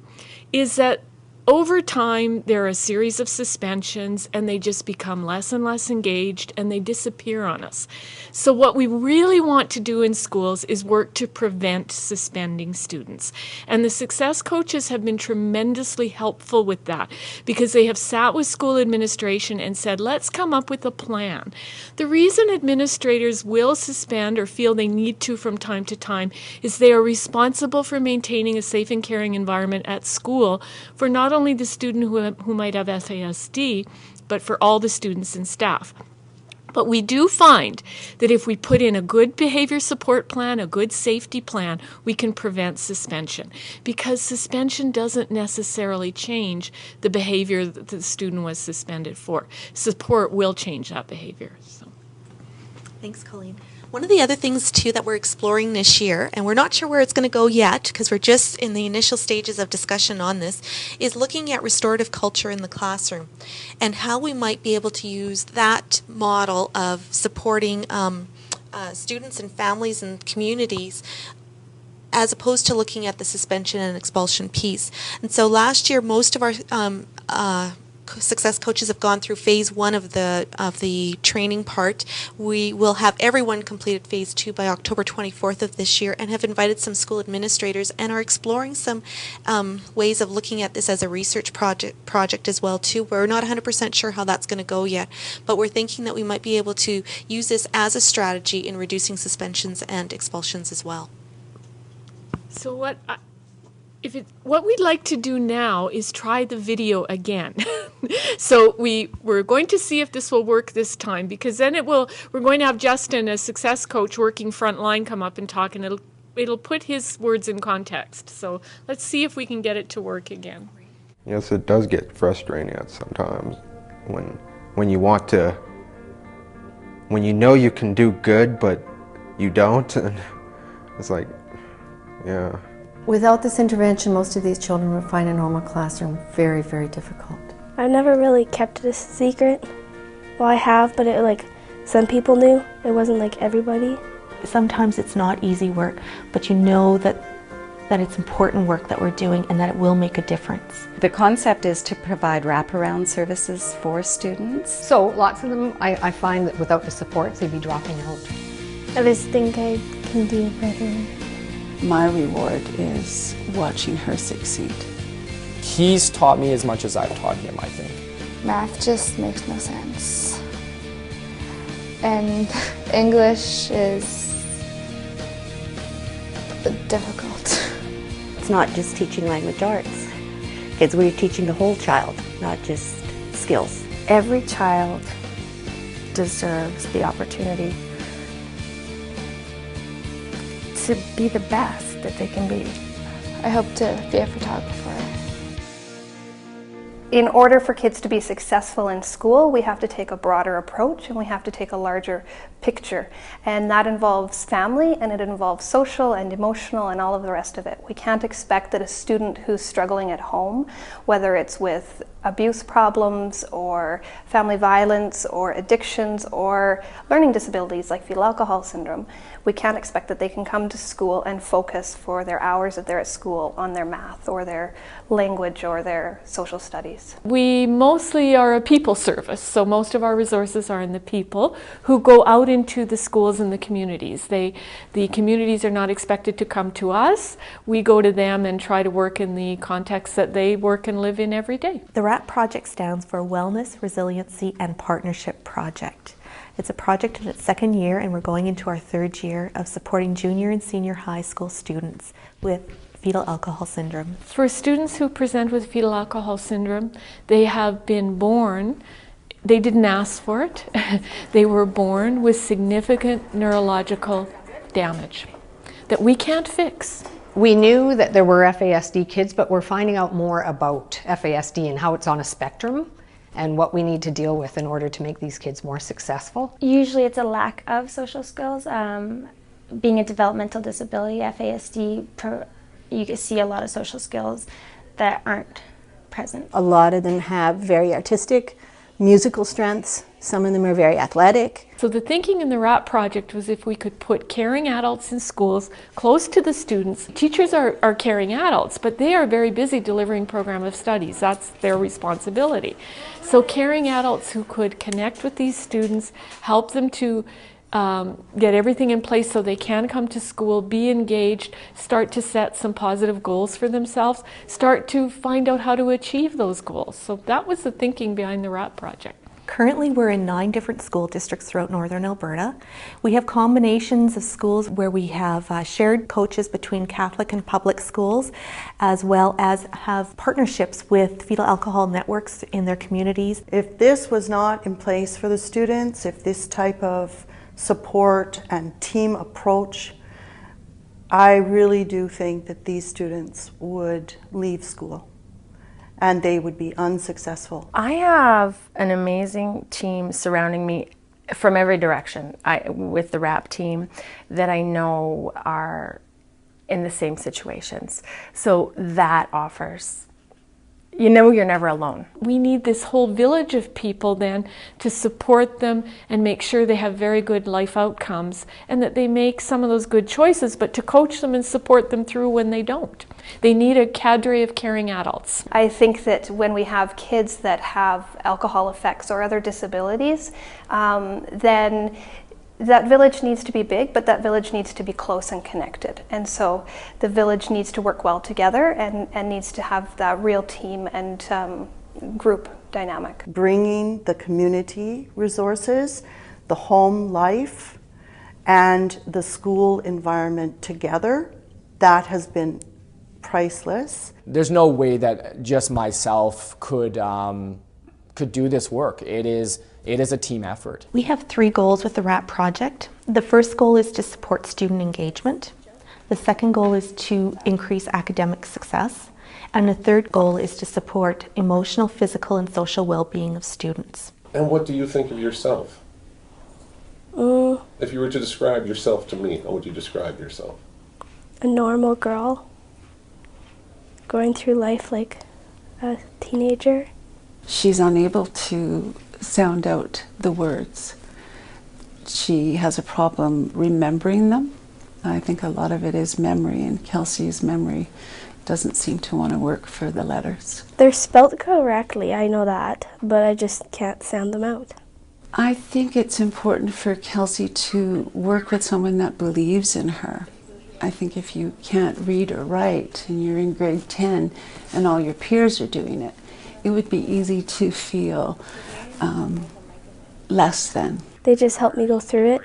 is that over time, there are a series of suspensions, and they just become less and less engaged, and they disappear on us. So what we really want to do in schools is work to prevent suspending students. And the success coaches have been tremendously helpful with that, because they have sat with school administration and said, let's come up with a plan. The reason administrators will suspend or feel they need to from time to time is they are responsible for maintaining a safe and caring environment at school for not only the student who might have FASD, but for all the students and staff. But we do find that if we put in a good behavior support plan, a good safety plan, we can prevent suspension, because suspension doesn't necessarily change the behavior that the student was suspended for. Support will change that behavior. So. Thanks, Colleen. One of the other things, too, that we're exploring this year, and we're not sure where it's going to go yet because we're just in the initial stages of discussion on this, is looking at restorative culture in the classroom and how we might be able to use that model of supporting students and families and communities as opposed to looking at the suspension and expulsion piece. And so last year, most of our success coaches have gone through phase 1 of the training part. We will have everyone completed phase 2 by October 24th of this year, and have invited some school administrators and are exploring some ways of looking at this as a research project as well too. We're not 100% sure how that's going to go yet, but we're thinking that we might be able to use this as a strategy in reducing suspensions and expulsions as well. So what we'd like to do now is try the video again. So we're going to see if this will work this time, because then we're going to have Justin, as success coach working frontline, come up and talk, and it'll put his words in context. So let's see if we can get it to work again. Yes, it does get frustrating at sometimes when you want to, when you know you can do good but you don't, and it's like, yeah. Without this intervention, most of these children would find a normal classroom very, very difficult. I've never really kept it a secret. Well, I have, but some people knew. It wasn't like everybody. Sometimes it's not easy work, but you know that it's important work that we're doing and that it will make a difference. The concept is to provide wraparound services for students. So lots of them, I find that without the supports, they'd be dropping out. I just think I can do better. My reward is watching her succeed. He's taught me as much as I've taught him, I think. Math just makes no sense. And English is difficult. It's not just teaching language arts. We're teaching the whole child, not just skills. Every child deserves the opportunity to be the best that they can be. I hope to be a photographer. In order for kids to be successful in school, we have to take a broader approach and we have to take a larger picture. And that involves family and it involves social and emotional and all of the rest of it. We can't expect that a student who's struggling at home, whether it's with abuse problems or family violence or addictions or learning disabilities like fetal alcohol syndrome, we can't expect that they can come to school and focus for their hours that they're at school on their math or their language or their social studies. We mostly are a people service, so most of our resources are in the people who go out into the schools and the communities. The communities are not expected to come to us. We go to them and try to work in the context that they work and live in every day. The WRAP project stands for Wellness, Resiliency and Partnership Project. It's a project in its second year and we're going into our third year of supporting junior and senior high school students with fetal alcohol syndrome. For students who present with fetal alcohol syndrome, they have been born, they didn't ask for it, they were born with significant neurological damage that we can't fix. We knew that there were FASD kids, but we're finding out more about FASD and how it's on a spectrum and what we need to deal with in order to make these kids more successful. Usually it's a lack of social skills. Being a developmental disability, FASD, you can see a lot of social skills that aren't present. A lot of them have very artistic, musical strengths. Some of them are very athletic. So the thinking in the WRAP project was if we could put caring adults in schools close to the students. Teachers are caring adults, but they are very busy delivering program of studies. That's their responsibility. So caring adults who could connect with these students, help them to get everything in place so they can come to school, be engaged, start to set some positive goals for themselves, start to find out how to achieve those goals. So that was the thinking behind the WRAP project. Currently, we're in 9 different school districts throughout northern Alberta. We have combinations of schools where we have shared coaches between Catholic and public schools, as well as have partnerships with fetal alcohol networks in their communities. If this was not in place for the students, if this type of support and team approach, I really do think that these students would leave school and they would be unsuccessful. I have an amazing team surrounding me from every direction with the WRAP team that I know are in the same situations. So that offers, you know, you're never alone. We need this whole village of people then to support them and make sure they have very good life outcomes and that they make some of those good choices, but to coach them and support them through when they don't. They need a cadre of caring adults. I think that when we have kids that have alcohol effects or other disabilities, then that village needs to be big, but that village needs to be close and connected. And so the village needs to work well together and needs to have that real team and group dynamic. Bringing the community resources, the home life, and the school environment together, that has been priceless. There's no way that just myself could do this work. It is a team effort. We have 3 goals with the WRAP project. The first goal is to support student engagement. The second goal is to increase academic success. And the third goal is to support emotional, physical, and social well-being of students. And what do you think of yourself? If you were to describe yourself to me, how would you describe yourself? A normal girl going through life like a teenager. She's unable to sound out the words. She has a problem remembering them. I think a lot of it is memory, and Kelsey's memory doesn't seem to want to work for the letters. They're spelt correctly, I know that, but I just can't sound them out. I think it's important for Kelsey to work with someone that believes in her. I think if you can't read or write and you're in grade 10 and all your peers are doing it, it would be easy to feel less than. They just helped me go through it,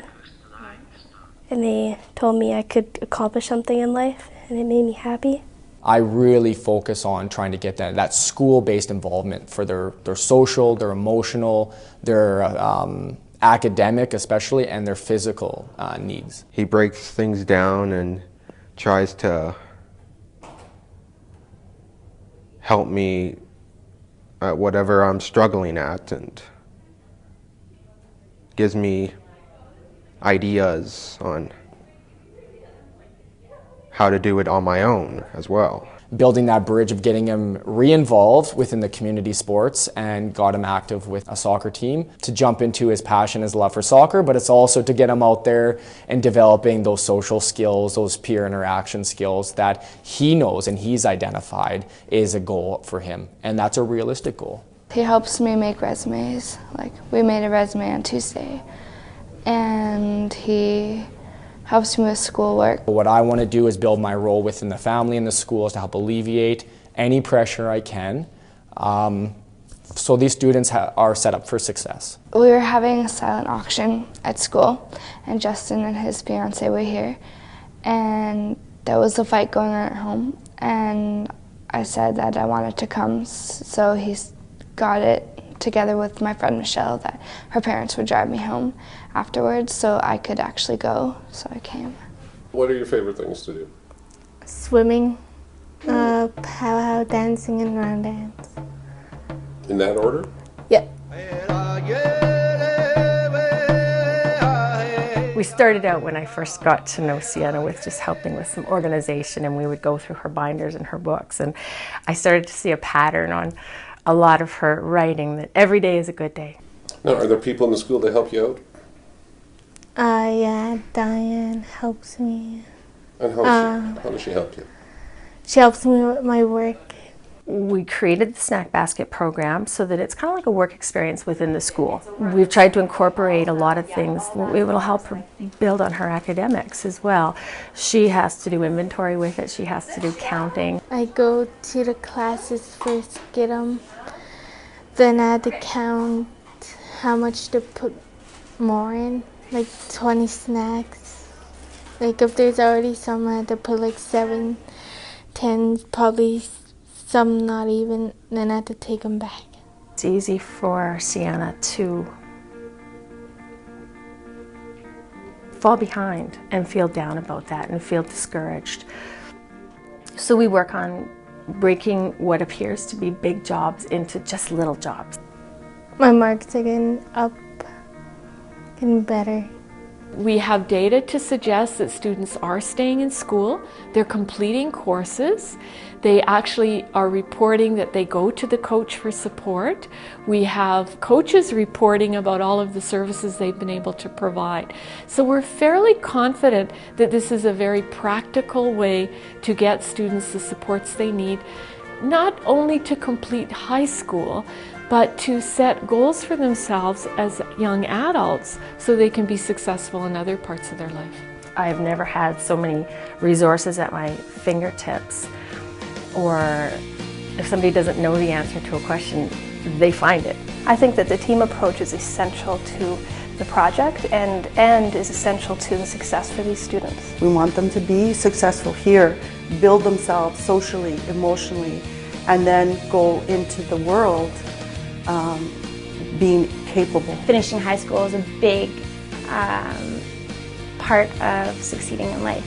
and they told me I could accomplish something in life, and it made me happy. I really focus on trying to get that school-based involvement for their social, their emotional, their academic especially, and their physical needs. He breaks things down and tries to help me at whatever I'm struggling at, and gives me ideas on how to do it on my own as well. Building that bridge of getting him re-involved within the community sports and got him active with a soccer team to jump into his passion, his love for soccer, but it's also to get him out there and developing those social skills, those peer interaction skills that he knows and he's identified is a goal for him, and that's a realistic goal. He helps me make resumes. Like, we made a resume on Tuesday, and he helps me with schoolwork. What I want to do is build my role within the family and the schools to help alleviate any pressure I can, so these students are set up for success. We were having a silent auction at school, and Justin and his fiance were here, and there was a fight going on at home, and I said that I wanted to come, so he got it together with my friend Michelle that her parents would drive me home afterwards so I could actually go, so I came. What are your favorite things to do? Swimming, pow dancing, and round dance. In that order? Yep. We started out when I first got to know Sienna with just helping with some organization, and we would go through her binders and her books, and I started to see a pattern on a lot of her writing that every day is a good day. Now, are there people in the school that help you out? Yeah, Diane helps me. And how does she help you? She helps me with my work. We created the snack basket program so that it's kind of like a work experience within the school. We've tried to incorporate a lot of things. It will help her build on her academics as well. She has to do inventory with it. She has to do counting. I go to the classes first, get them. Then I had to count how much to put more in, like 20 snacks. Like if there's already some, I had to put like 7, 10, probably some not even, then I had to take them back. It's easy for Sienna to fall behind and feel down about that and feel discouraged. So we work on breaking what appears to be big jobs into just little jobs. My marks are getting up, getting better. We have data to suggest that students are staying in school, they're completing courses, they actually are reporting that they go to the coach for support. We have coaches reporting about all of the services they've been able to provide. So we're fairly confident that this is a very practical way to get students the supports they need, not only to complete high school, but to set goals for themselves as young adults so they can be successful in other parts of their life. I've never had so many resources at my fingertips, or if somebody doesn't know the answer to a question, they find it. I think that the team approach is essential to the project and is essential to the success for these students. We want them to be successful here, build themselves socially, emotionally, and then go into the world being capable. Finishing high school is a big part of succeeding in life.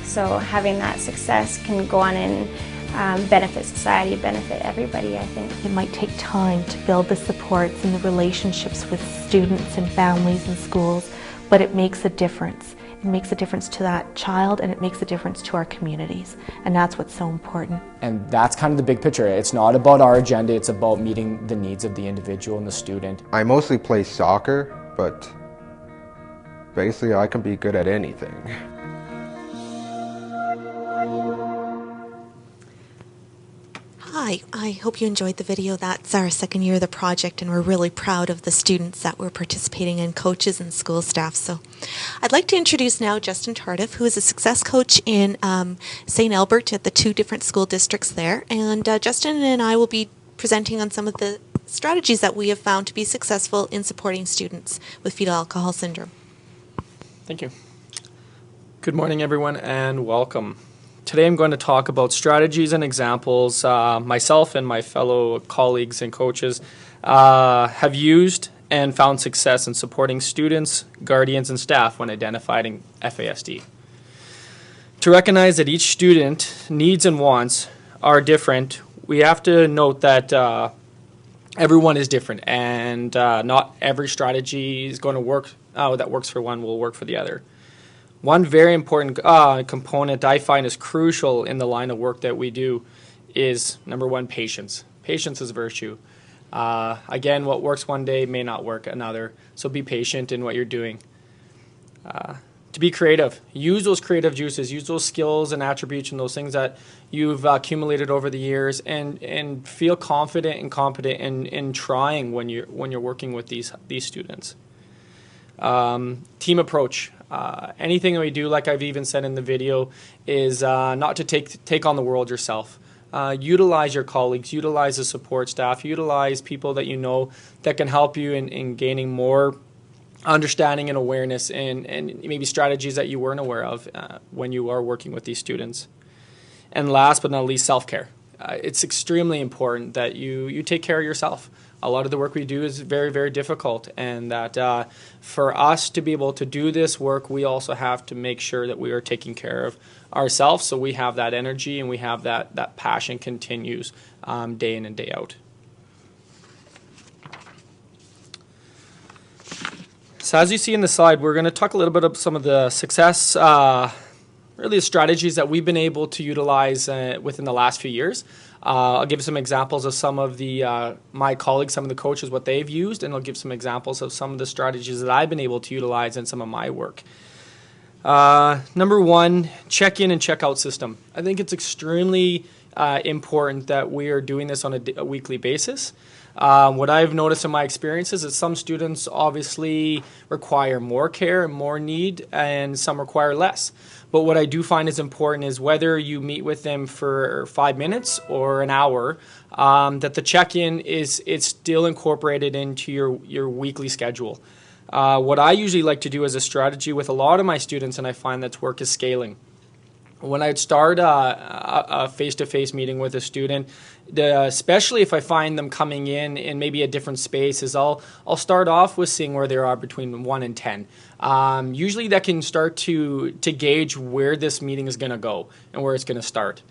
So having that success can go on and benefit society, benefit everybody, I think. It might take time to build the supports and the relationships with students and families and schools, but it makes a difference. It makes a difference to that child, and it makes a difference to our communities, and that's what's so important. And that's kind of the big picture. It's not about our agenda, it's about meeting the needs of the individual and the student. I mostly play soccer, but basically I can be good at anything. Hi, I hope you enjoyed the video. That's our second year of the project, and we're really proud of the students that were participating and coaches and school staff. So I'd like to introduce now Justin Tardif, who is a success coach in St. Albert at the 2 different school districts there. And Justin and I will be presenting on some of the strategies that we have found to be successful in supporting students with fetal alcohol syndrome. Thank you. Good morning, everyone, and welcome. Today I'm going to talk about strategies and examples myself and my fellow colleagues and coaches have used and found success in supporting students, guardians, and staff when identifying FASD. To recognize that each student needs and wants are different, we have to note that everyone is different, and not every strategy is going to work that works for one will work for the other. One very important component I find is crucial in the line of work that we do is, number one, patience. Patience is virtue. Again, what works one day may not work another, so be patient in what you're doing. To be creative. Use those creative juices, use those skills and attributes and those things that you've accumulated over the years, and feel confident and competent in trying when you're working with these students. Team approach. Anything that we do, like I've even said in the video, is not to take on the world yourself. Utilize your colleagues, utilize the support staff, utilize people that you know that can help you in gaining more understanding and awareness and maybe strategies that you weren't aware of when you are working with these students. And last but not least, self-care. It's extremely important that you take care of yourself. A lot of the work we do is very, very difficult, and that for us to be able to do this work, we also have to make sure that we are taking care of ourselves, so we have that energy and we have that passion continues day in and day out. So as you see in the slide, we're going to talk a little bit about some of the success, really the strategies that we've been able to utilize within the last few years. I'll give some examples of some of the my colleagues, some of the coaches, what they've used, and I'll give some examples of some of the strategies that I've been able to utilize in some of my work. Number one, check-in and check-out system. I think it's extremely important that we are doing this on a weekly basis. What I've noticed in my experiences is some students obviously require more care and more need, and some require less. But what I do find is important is whether you meet with them for 5 minutes or an hour, that the check-in is still incorporated into your weekly schedule. What I usually like to do as a strategy with a lot of my students, and I find that's work, is scaling. When I'd start a face-to-face meeting with a student, especially if I find them coming in maybe a different space, is I'll start off with seeing where they are between 1 and 10. Usually that can start to gauge where this meeting is going to go and where it's going to start.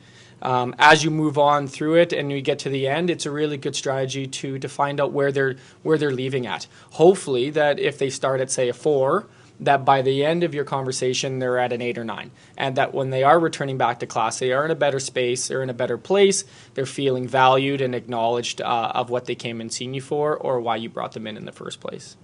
As you move on through it and you get to the end, it's a really good strategy to find out where they're leaving at. Hopefully that if they start at, say, a 4, that by the end of your conversation, they're at an 8 or 9. And that when they are returning back to class, they are in a better space, they're in a better place, they're feeling valued and acknowledged of what they came and seen you for, or why you brought them in the first place.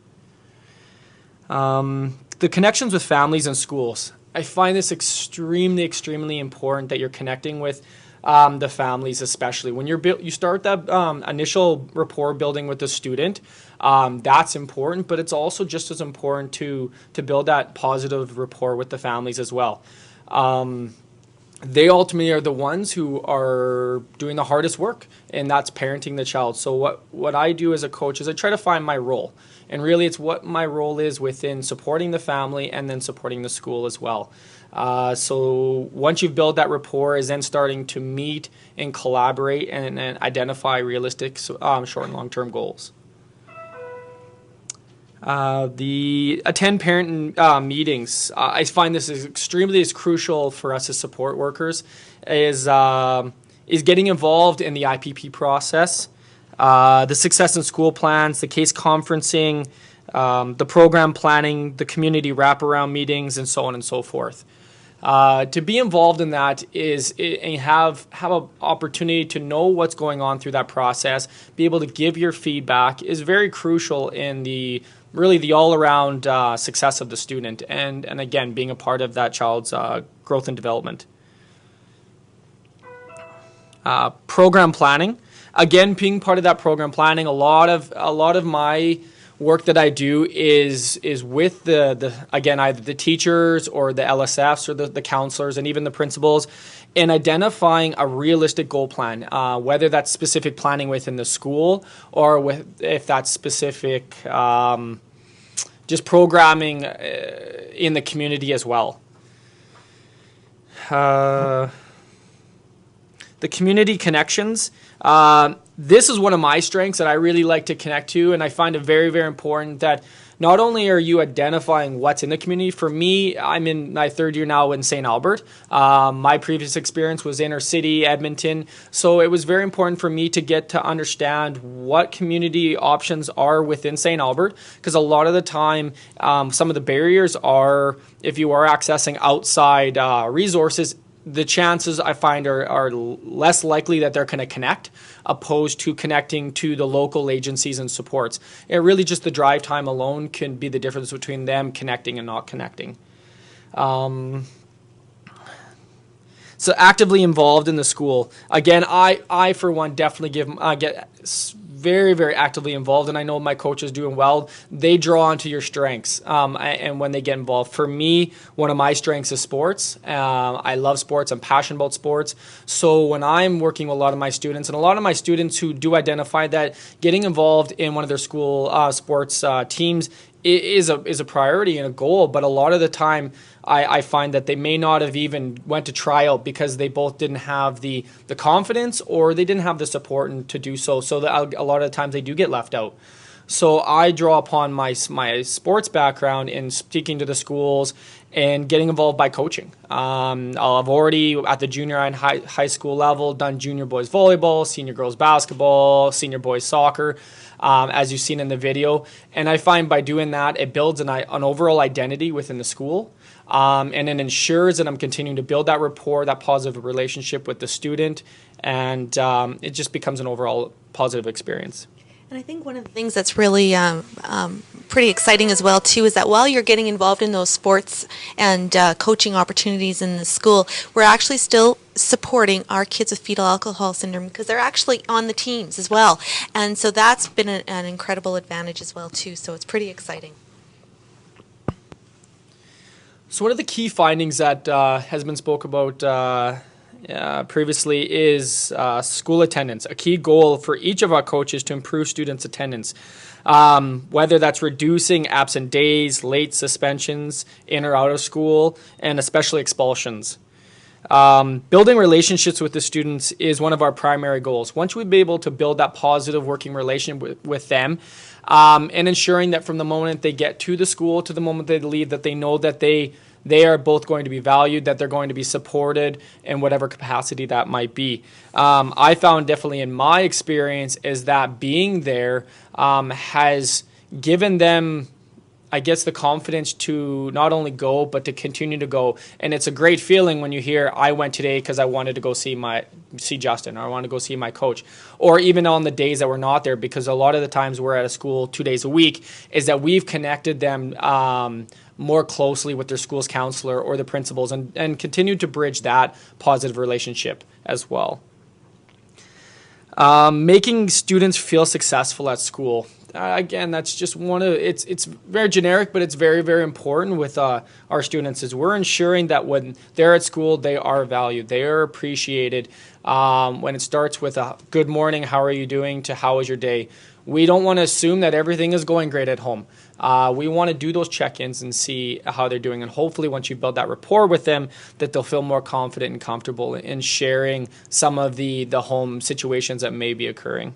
The connections with families and schools. I find this extremely, extremely important that you're connecting with the families, especially when you start that initial rapport building with the student. That's important, but it's also just as important to build that positive rapport with the families as well. They ultimately are the ones who are doing the hardest work, and that's parenting the child. So what I do as a coach is I try to find my role, and really it's what my role is within supporting the family and then supporting the school as well. So once you've built that rapport, is then starting to meet and collaborate and identify realistic short and long-term goals. The attend parent meetings. I find this is extremely crucial for us as support workers. Is getting involved in the IPP process, the success in school plans, the case conferencing, the program planning, the community wraparound meetings, and so on and so forth. To be involved in that and have an opportunity to know what's going on through that process, be able to give your feedback is very crucial in the all-around success of the student, and again, being a part of that child's growth and development. Program planning, again, being part of that program planning. A lot of my work that I do is with again, either the teachers or the LSFs or the counselors and even the principals, in identifying a realistic goal plan, whether that's specific planning within the school or if that's specific just programming in the community as well. The community connections. this is one of my strengths that I really like to connect to, and I find it very, very important that not only are you identifying what's in the community. For me, I'm in my third year now in St. Albert. My previous experience was inner city, Edmonton. So it was very important for me to get to understand what community options are within St. Albert, because a lot of the time, some of the barriers are, if you are accessing outside resources, the chances I find are less likely that they're going to connect, opposed to connecting to the local agencies and supports. And really just the drive time alone can be the difference between them connecting and not connecting. So actively involved in the school. Again, I for one definitely get very, very actively involved, and I know my coaches doing well. They draw onto your strengths, and when they get involved. For me, one of my strengths is sports. I love sports. I'm passionate about sports. So when I'm working with a lot of my students, and a lot of my students who do identify that getting involved in one of their school sports teams is a priority and a goal, but a lot of the time I find that they may not have even went to try out because they both didn't have the confidence or they didn't have the support to do so. So that a lot of the times they do get left out. So I draw upon my sports background in speaking to the schools and getting involved by coaching. I've already, at the junior and high school level, done junior boys volleyball, senior girls basketball, senior boys soccer, as you've seen in the video. And I find by doing that, it builds an overall identity within the school. And it ensures that I'm continuing to build that rapport, that positive relationship with the student, and it just becomes an overall positive experience. And I think one of the things that's really pretty exciting as well, too, is that while you're getting involved in those sports and coaching opportunities in the school, we're actually still supporting our kids with fetal alcohol syndrome because they're actually on the teams as well. And so that's been an incredible advantage as well, too. So it's pretty exciting. So one of the key findings that has been spoke about previously is school attendance. A key goal for each of our coaches to improve students' attendance, whether that's reducing absent days, late suspensions, in or out of school, and especially expulsions. Building relationships with the students is one of our primary goals. Once we've been able to build that positive working relationship with them, and ensuring that from the moment they get to the school to the moment they leave, that they know that they are both going to be valued, that they're going to be supported in whatever capacity that might be. I found definitely in my experience is that being there has given them, I guess, the confidence to not only go, but to continue to go. And it's a great feeling when you hear, I went today because I wanted to go see Justin, or I want to go see my coach. Or even on the days that we're not there, because a lot of the times we're at a school 2 days a week, is that we've connected them more closely with their school's counselor or the principals, and continue to bridge that positive relationship as well. Making students feel successful at school. Again, that's just one of it's very generic, but it's very, very important with our students. Is we're ensuring that when they're at school, they are valued, they are appreciated. When it starts with a good morning, how are you doing, to how was your day. We don't want to assume that everything is going great at home. We want to do those check-ins and see how they're doing, and hopefully once you build that rapport with them, that they'll feel more confident and comfortable in sharing some of the home situations that may be occurring.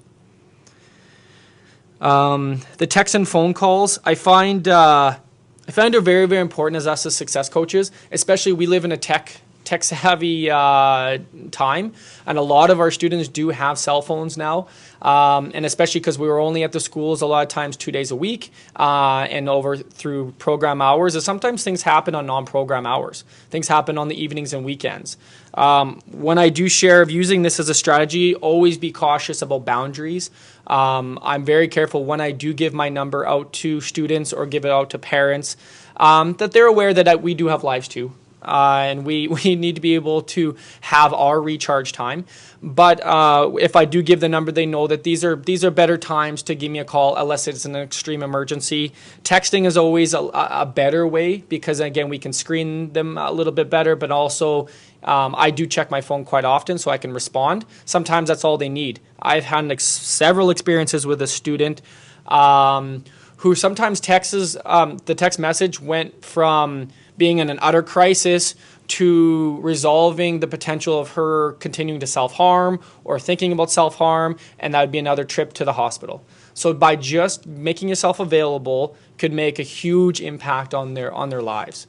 The text and phone calls, I find are very, very important as us as success coaches, especially we live in a tech-savvy time, and a lot of our students do have cell phones now, and especially because we were only at the schools a lot of times 2 days a week and over through program hours, and sometimes things happen on non-program hours. Things happen on the evenings and weekends. When I do share of using this as a strategy, always be cautious about boundaries. I'm very careful when I do give my number out to students or give it out to parents, that they're aware that we do have lives too. And we need to be able to have our recharge time. But if I do give the number, they know that these are better times to give me a call unless it's an extreme emergency. Texting is always a better way because, again, we can screen them a little bit better, but also I do check my phone quite often so I can respond. Sometimes that's all they need. I've had several experiences with a student who sometimes the text message went from being in an utter crisis to resolving the potential of her continuing to self-harm or thinking about self-harm, and that would be another trip to the hospital. So by just making yourself available could make a huge impact on their lives.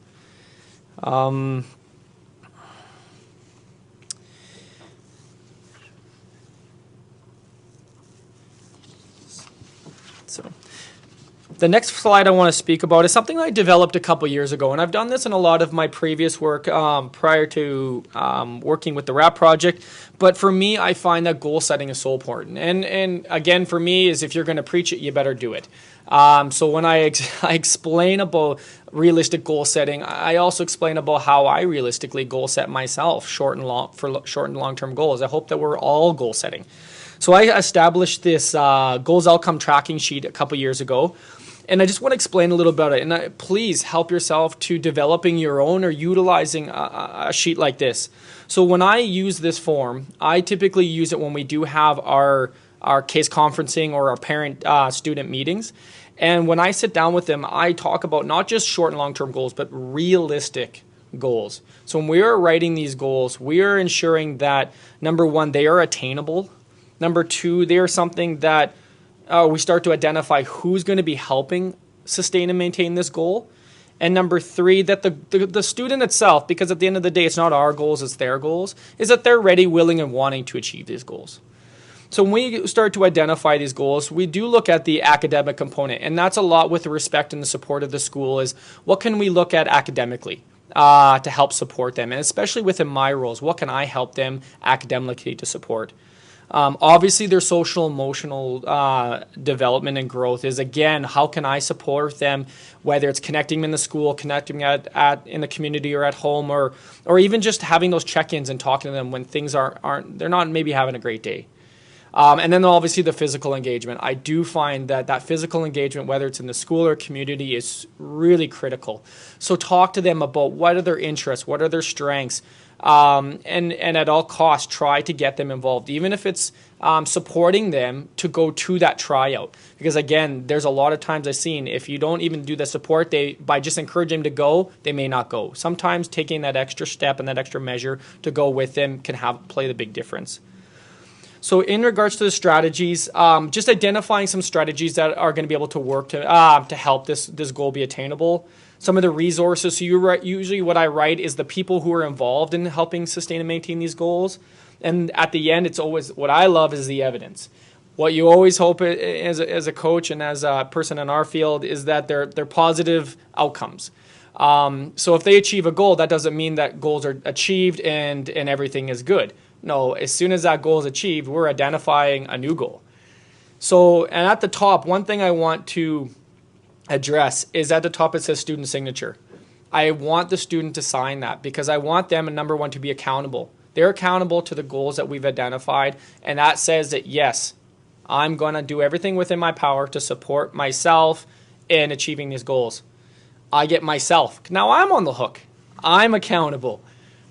So the next slide I want to speak about is something I developed a couple years ago, and I've done this in a lot of my previous work prior to working with the RAP project. But for me, I find that goal setting is so important. And again, for me, is if you're going to preach it, you better do it. So when I explain about realistic goal setting, I also explain about how I realistically goal set myself, short and long-term goals. I hope that we're all goal setting. So I established this goals outcome tracking sheet a couple years ago, and I just want to explain a little about it. And please help yourself to developing your own or utilizing a sheet like this. So when I use this form, I typically use it when we do have our case conferencing or our parent-student meetings. And when I sit down with them, I talk about not just short and long-term goals, but realistic goals. So when we are writing these goals, we are ensuring that, number one, they are attainable. Number two, they are something that we start to identify who's going to be helping sustain and maintain this goal. And number three, that the student itself, because at the end of the day, it's not our goals, it's their goals, is that they're ready, willing, and wanting to achieve these goals. So when we start to identify these goals, we do look at the academic component, and that's a lot with the respect and the support of the school is what can we look at academically to help support them, and especially within my roles, what can I help them academically to support? Obviously, their social emotional development and growth is, again, how can I support them, whether it's connecting them in the school, connecting in the community or at home, or even just having those check-ins and talking to them when things they're not maybe having a great day. And then obviously the physical engagement. I do find that physical engagement, whether it's in the school or community, is really critical. So talk to them about what are their interests, what are their strengths, and at all costs try to get them involved, even if it's supporting them to go to that tryout. Because again, there's a lot of times I've seen if you don't even do the support, by just encouraging them to go, they may not go. Sometimes taking that extra step and that extra measure to go with them can play the big difference. So in regards to the strategies, just identifying some strategies that are going to be able to work to help this goal be attainable. Some of the resources. So usually what I write is the people who are involved in helping sustain and maintain these goals. And at the end, it's always, what I love is the evidence. What you always hope as a coach and as a person in our field is that they're positive outcomes. So if they achieve a goal, that doesn't mean that goals are achieved and everything is good. No, as soon as that goal is achieved, we're identifying a new goal. So, and at the top, one thing I want to address is at the top it says student signature. I want the student to sign that because I want them, number one, to be accountable. They're accountable to the goals that we've identified, and that says that, yes, I'm going to do everything within my power to support myself in achieving these goals. I get myself. Now I'm on the hook. I'm accountable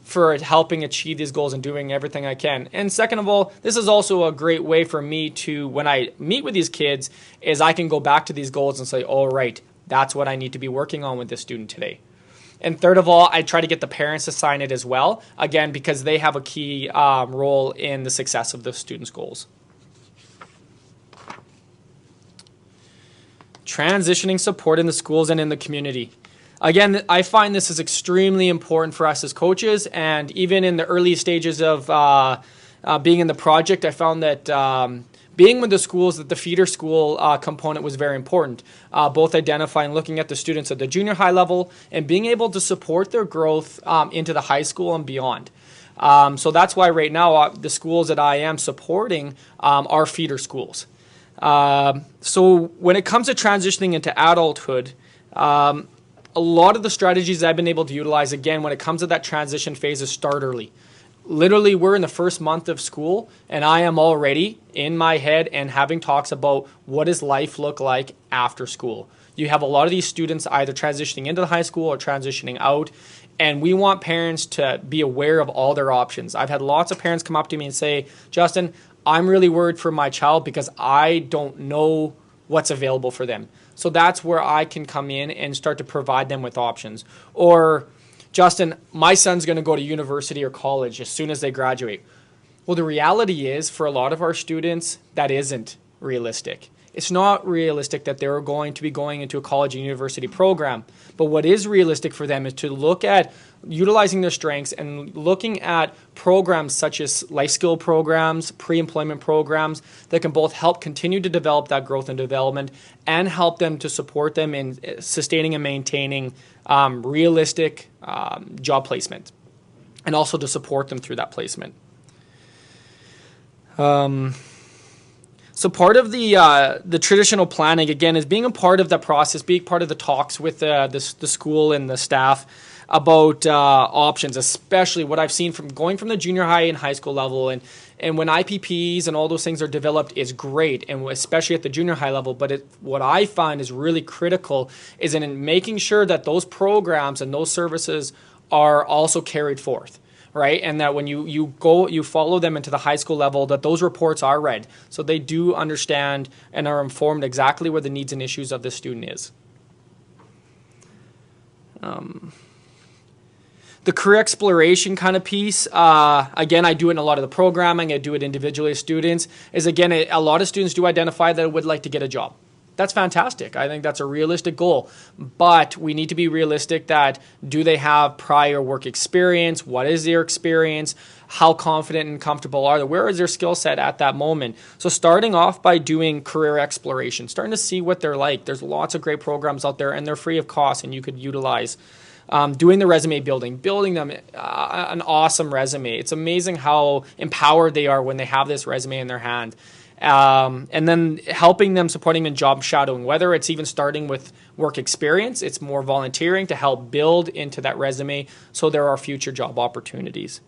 for helping achieve these goals and doing everything I can. And second of all, this is also a great way for me to, when I meet with these kids, is I can go back to these goals and say, all right, that's what I need to be working on with this student today. And third of all, I try to get the parents to sign it as well, again, because they have a key role in the success of the students' goals. Transitioning support in the schools and in the community. Again, I find this is extremely important for us as coaches, and even in the early stages of being in the project, I found that being with the schools, that the feeder school component was very important, both identifying, looking at the students at the junior high level, and being able to support their growth into the high school and beyond. So that's why right now the schools that I am supporting are feeder schools. So when it comes to transitioning into adulthood, a lot of the strategies I've been able to utilize, again, when it comes to that transition phase, is start early. Literally, we're in the first month of school, and I am already in my head and having talks about what does life look like after school. You have a lot of these students either transitioning into the high school or transitioning out, and we want parents to be aware of all their options. I've had lots of parents come up to me and say, Justin, I'm really worried for my child because I don't know what's available for them. So that's where I can come in and start to provide them with options. Or, Justin, my son's going to go to university or college as soon as they graduate. Well, the reality is for a lot of our students, that isn't realistic. It's not realistic that they're going to be going into a college and university program. But what is realistic for them is to look at utilizing their strengths and looking at programs such as life skill programs, pre-employment programs that can both help continue to develop that growth and development and help them to support them in sustaining and maintaining realistic job placement, and also to support them through that placement. So part of the traditional planning, again, is being a part of that process, being part of the talks with the school and the staff about options, especially what I've seen from going from the junior high and high school level. And when IPPs and all those things are developed is great, and especially at the junior high level. But what I find is really critical is in making sure that those programs and those services are also carried forth. Right, and that when you follow them into the high school level, that those reports are read, so they do understand and are informed exactly where the needs and issues of the student is. The career exploration kind of piece, again, I do it in a lot of the programming. I do it individually as students. Is again, a lot of students do identify that they would like to get a job. That's fantastic. I think that's a realistic goal. But we need to be realistic that do they have prior work experience? What is their experience? How confident and comfortable are they? Where is their skill set at that moment? So starting off by doing career exploration, starting to see what they're like. There's lots of great programs out there, and they're free of cost, and you could utilize. Doing the resume building them an awesome resume. It's amazing how empowered they are when they have this resume in their hand. And then helping them, supporting them in job shadowing, whether it's even starting with work experience, it's more volunteering to help build into that resume so there are future job opportunities.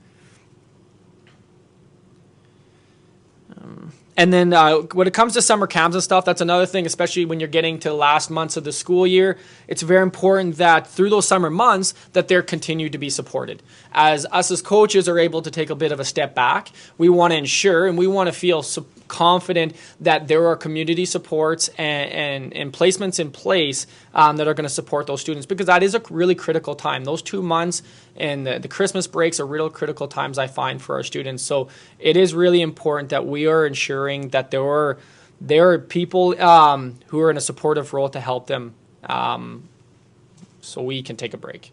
And then when it comes to summer camps and stuff, that's another thing, especially when you're getting to the last months of the school year. It's very important that through those summer months that they're continued to be supported. As us as coaches are able to take a bit of a step back, we want to ensure and we want to feel confident that there are community supports and placements in place that are going to support those students, because that is a really critical time. Those 2 months and the Christmas breaks are real critical times, I find, for our students. So it is really important that we are ensuring that there are people who are in a supportive role to help them so we can take a break.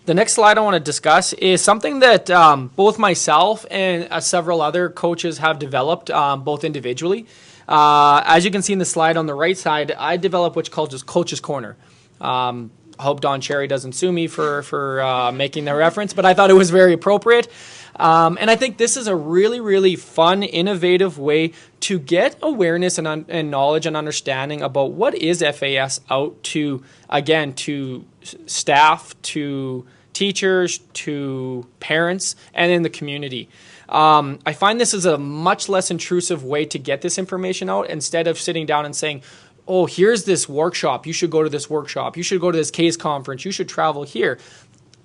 The next slide I want to discuss is something that both myself and several other coaches have developed, both individually. As you can see in the slide on the right side, I developed what's called just Coach's Corner. I hope Don Cherry doesn't sue me for making the reference, but I thought it was very appropriate. And I think this is a really, really fun, innovative way to get awareness and knowledge and understanding about what is FAS out to, again, to staff, to teachers, to parents, and in the community. I find this is a much less intrusive way to get this information out, instead of sitting down and saying, oh, here's this workshop, you should go to this workshop, you should go to this case conference, you should travel here.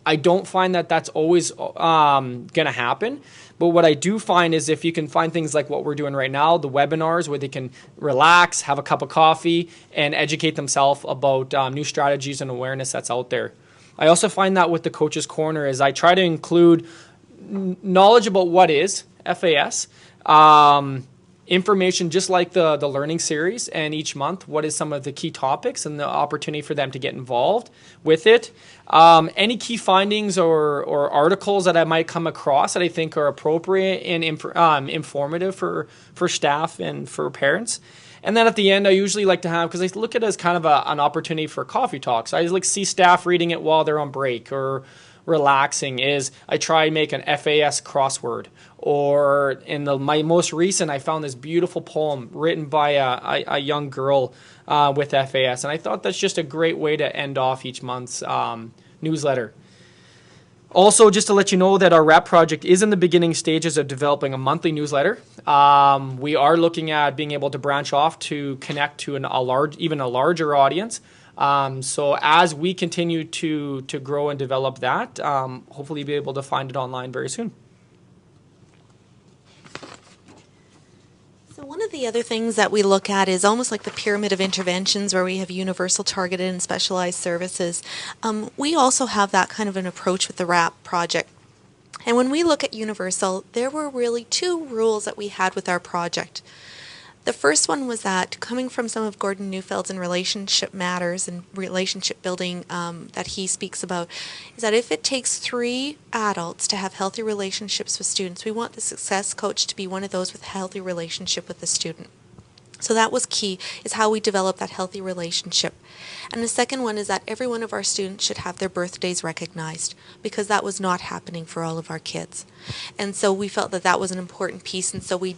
I don't find that that's always going to happen. But what I do find is if you can find things like what we're doing right now, the webinars where they can relax, have a cup of coffee, and educate themselves about new strategies and awareness that's out there. I also find that with the Coach's Corner is I try to include knowledge about what is FAS, information just like the learning series, and each month what is some of the key topics and the opportunity for them to get involved with it. Any key findings or articles that I might come across that I think are appropriate and informative for staff and for parents. And then at the end, I usually like to have, because I look at it as kind of an opportunity for coffee talk. So I like see staff reading it while they're on break or relaxing. I try and make an FAS crossword. Or in my most recent, I found this beautiful poem written by a young girl with FAS. And I thought that's just a great way to end off each month's newsletter. Also, just to let you know that our RAP project is in the beginning stages of developing a monthly newsletter. We are looking at being able to branch off to connect to even a larger audience. So as we continue to grow and develop that, hopefully be able to find it online very soon. So one of the other things that we look at is almost like the pyramid of interventions where we have universal, targeted, and specialized services. We also have that kind of an approach with the RAP project. And when we look at universal, there were really two rules that we had with our project. The first one was that, coming from some of Gordon Neufeld's in relationship matters and relationship building that he speaks about, is that if it takes 3 adults to have healthy relationships with students, we want the success coach to be one of those with a healthy relationship with the student. So that was key, is how we develop that healthy relationship. And the second one is that every one of our students should have their birthdays recognized, because that was not happening for all of our kids. And so we felt that that was an important piece, and so we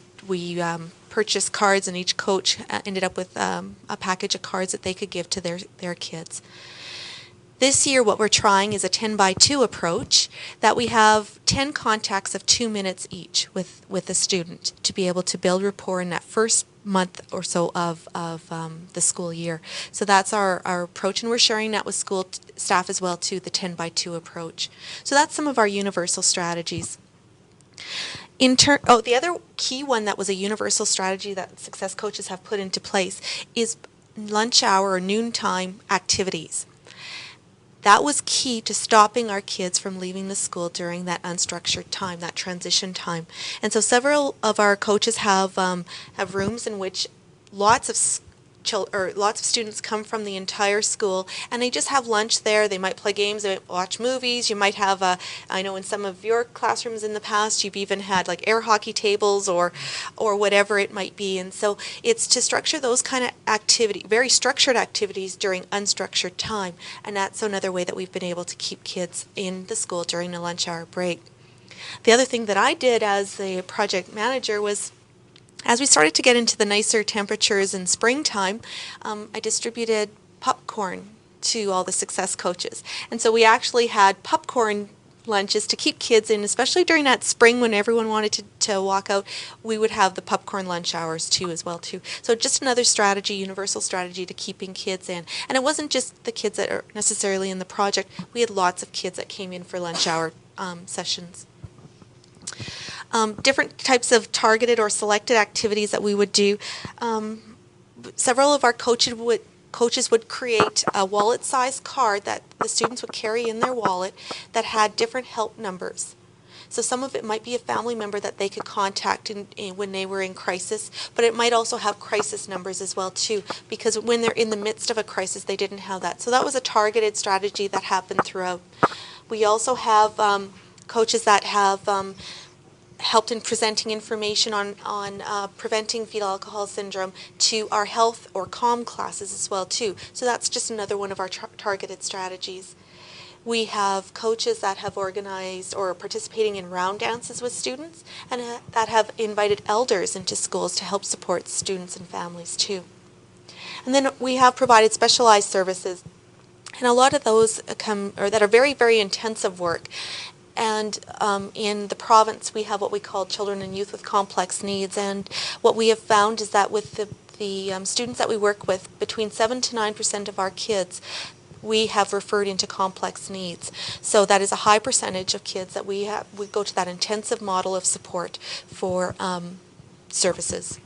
purchased cards, and each coach ended up with a package of cards that they could give to their kids. This year what we're trying is a 10 by 2 approach, that we have 10 contacts of 2 minutes each with a student to be able to build rapport in that first month or so of the school year. So that's our approach, and we're sharing that with school staff as well too, the 10 by 2 approach. So that's some of our universal strategies. The other key one that was a universal strategy that success coaches have put into place is lunch hour or noontime activities. That was key to stopping our kids from leaving the school during that unstructured time, that transition time. And so several of our coaches have rooms in which lots of students come from the entire school, and they just have lunch there. They might play games, they might watch movies. You might have, I know in some of your classrooms in the past, you've even had like air hockey tables or whatever it might be. And so it's to structure those kind of very structured activities during unstructured time. And that's another way that we've been able to keep kids in the school during the lunch hour break. The other thing that I did as the project manager was, as we started to get into the nicer temperatures in springtime, I distributed popcorn to all the success coaches. And so we actually had popcorn lunches to keep kids in, especially during that spring when everyone wanted to walk out. We would have the popcorn lunch hours too as well too. So just another strategy, universal strategy to keeping kids in. And it wasn't just the kids that are necessarily in the project. We had lots of kids that came in for lunch hour sessions. Different types of targeted or selected activities that we would do. Several of our coaches would create a wallet-sized card that the students would carry in their wallet that had different help numbers. So some of it might be a family member that they could contact when they were in crisis, but it might also have crisis numbers as well too, because when they're in the midst of a crisis, they didn't have that. So that was a targeted strategy that happened throughout. We also have coaches that have helped in presenting information on preventing fetal alcohol syndrome to our health or COM classes as well too. So that's just another one of our targeted strategies. We have coaches that have organized or are participating in round dances with students, and that have invited elders into schools to help support students and families too. And then we have provided specialized services, and a lot of those that are very, very intensive work. And in the province, we have what we call children and youth with complex needs. And what we have found is that with the students that we work with, between 7 to 9% of our kids, we have referred into complex needs. So that is a high percentage of kids that we go to that intensive model of support for services.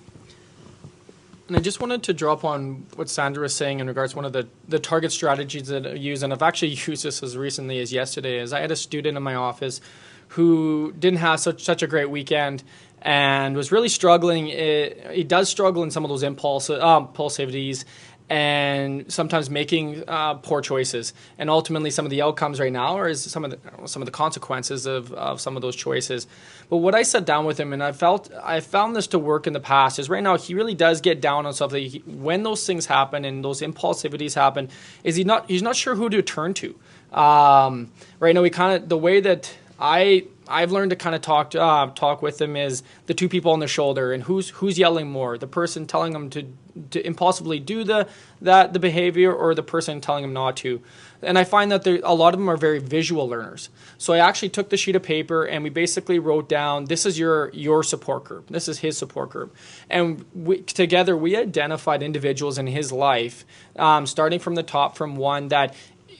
And I just wanted to draw upon what Sandra was saying in regards to one of the target strategies that I use, and I've actually used this as recently as yesterday, is I had a student in my office who didn't have such a great weekend and was really struggling. He does struggle in some of those impulsivities and sometimes making poor choices. And ultimately some of the outcomes right now are some of the consequences of some of those choices. But what I sat down with him, and I found this to work in the past, is right now he really does get down on something. When those things happen and those impulsivities happen, is he's not sure who to turn to. Right now the way that I've learned to kind of talk with him is the two people on the shoulder, and who's yelling more, the person telling him to impulsively do the behavior, or the person telling him not to. And I find that a lot of them are very visual learners. So I actually took the sheet of paper and we basically wrote down, this is your support group, this is his support group, and together we identified individuals in his life, starting from the top, from one that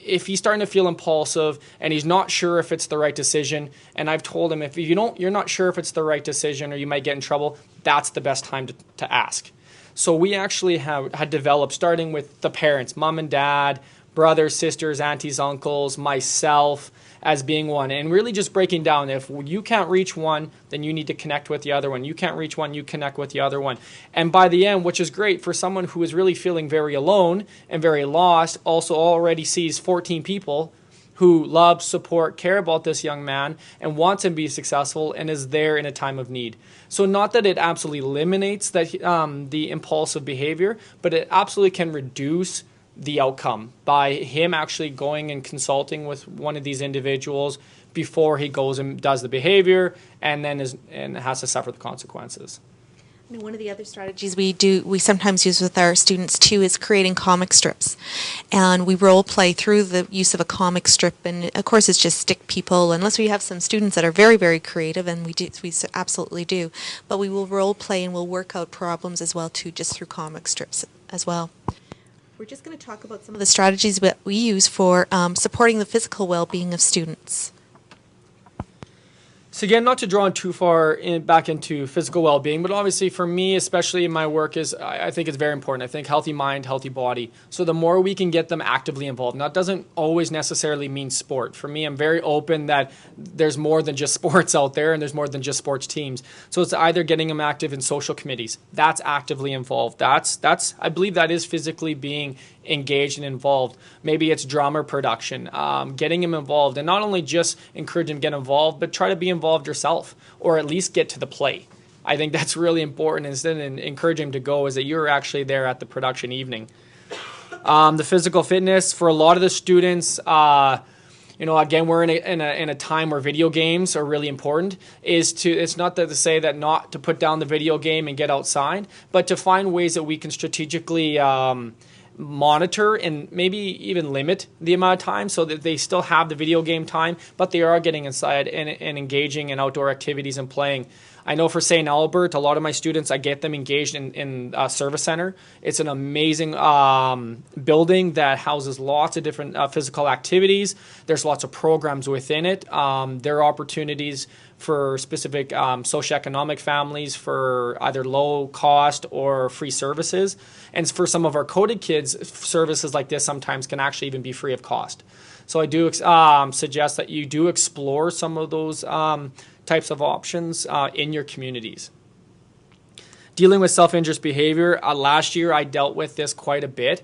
if he's starting to feel impulsive and he's not sure if it's the right decision, and I've told him, if you're not sure if it's the right decision or you might get in trouble, that's the best time to ask. So we actually had developed, starting with the parents, mom and dad, brothers, sisters, aunties, uncles, myself, as being one, and really just breaking down, if you can't reach one, then you need to connect with the other one. You can't reach one, you connect with the other one. And by the end, which is great for someone who is really feeling very alone and very lost, also already sees 14 people who love, support, care about this young man and wants him to be successful and is there in a time of need. So not that it absolutely eliminates that the impulsive behavior, but it absolutely can reduce the outcome by him actually going and consulting with one of these individuals before he goes and does the behavior and then has to suffer the consequences. And one of the other strategies we sometimes use with our students too is creating comic strips, and we role play through the use of a comic strip. And of course, it's just stick people, unless we have some students that are very, very creative, and we absolutely do. But we will role play and we'll work out problems as well too, just through comic strips as well. We're just going to talk about some of the strategies that we use for supporting the physical well-being of students. So again, not to draw too far back into physical well-being, but obviously for me, especially in my work, I think it's very important. I think healthy mind, healthy body. So the more we can get them actively involved, and that doesn't always necessarily mean sport. For me, I'm very open that there's more than just sports out there, and there's more than just sports teams. So it's either getting them active in social committees. That's actively involved. That's I believe that is physically being engaged and involved. Maybe it's drama production, getting him involved, and not only just encourage him to get involved, but try to be involved yourself, or at least get to the play. I think that's really important. Instead of encouraging him to go, is that you're actually there at the production evening. The physical fitness for a lot of the students, again, we're in a time where video games are really important. It's not to say that not to put down the video game and get outside, but to find ways that we can strategically monitor and maybe even limit the amount of time so that they still have the video game time, but they are getting inside and engaging in outdoor activities and playing. I know for St. Albert, a lot of my students, I get them engaged in a service center. It's an amazing building that houses lots of different physical activities. There's lots of programs within it. There are opportunities for specific socioeconomic families for either low cost or free services. And for some of our coded kids, services like this sometimes can actually even be free of cost. So I do suggest that you do explore some of those types of options in your communities. Dealing with self-injurious behavior, last year I dealt with this quite a bit.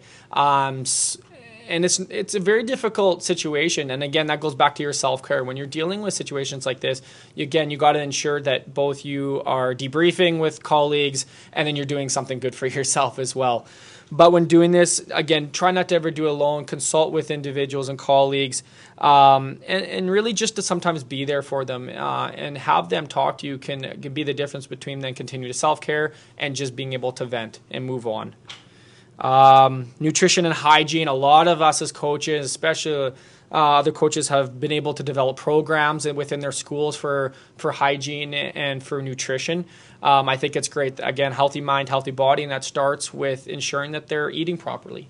And it's a very difficult situation. And again, that goes back to your self-care. When you're dealing with situations like this, you got to ensure that both you are debriefing with colleagues and then you're doing something good for yourself as well. But when doing this, again, try not to ever do it alone. Consult with individuals and colleagues, and really just to sometimes be there for them and have them talk to you can be the difference between then continue to self-care and just being able to vent and move on. Nutrition and hygiene. A lot of us as coaches, especially other coaches, have been able to develop programs within their schools for hygiene and for nutrition. I think it's great. Again, healthy mind, healthy body, and that starts with ensuring that they're eating properly.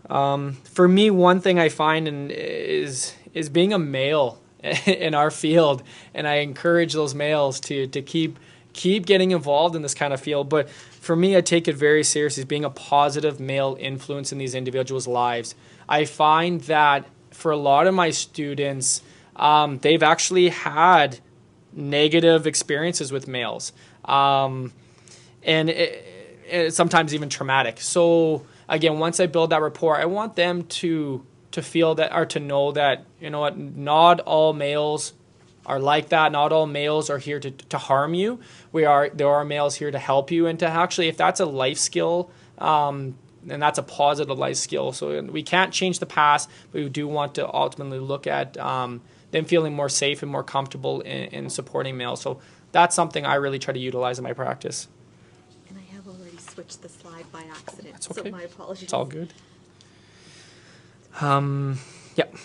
For me, one thing I find is being a male in our field, and I encourage those males to keep getting involved in this kind of field. But for me, I take it very seriously as being a positive male influence in these individuals' lives. I find that for a lot of my students, they've actually had negative experiences with males, and it sometimes even traumatic. So again, once I build that rapport, I want them to feel that, or to know that, not all males are like that. Not all males are here to harm you. There are males here to help you, and to actually, if that's a life skill, and that's a positive life skill. So we can't change the past, but we do want to ultimately look at them feeling more safe and more comfortable in supporting males. So that's something I really try to utilize in my practice. And I have already switched the slide by accident, That's okay. So my apologies. It's all good. Yep.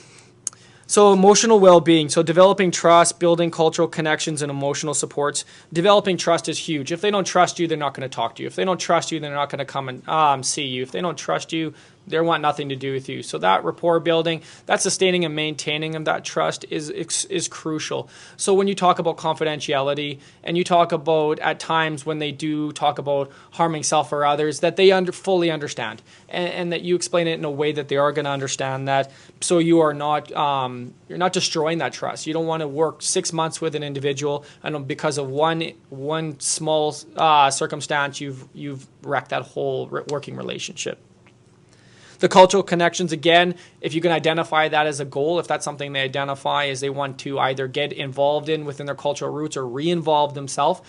So emotional well-being. So developing trust, building cultural connections and emotional supports. Developing trust is huge. If they don't trust you, they're not going to talk to you. If they don't trust you, they're not going to come and see you. If they don't trust you, They want nothing to do with you. So that rapport building, that sustaining and maintaining of that trust is crucial. So when you talk about confidentiality and you talk about at times when they do talk about harming self or others, that they fully understand and that you explain it in a way that they are going to understand that. So you are not you're not destroying that trust. You don't want to work 6 months with an individual and because of one small circumstance you've wrecked that whole working relationship. The cultural connections, again, if you can identify that as a goal, if that's something they identify as they want to either get involved in within their cultural roots or re-involve themselves,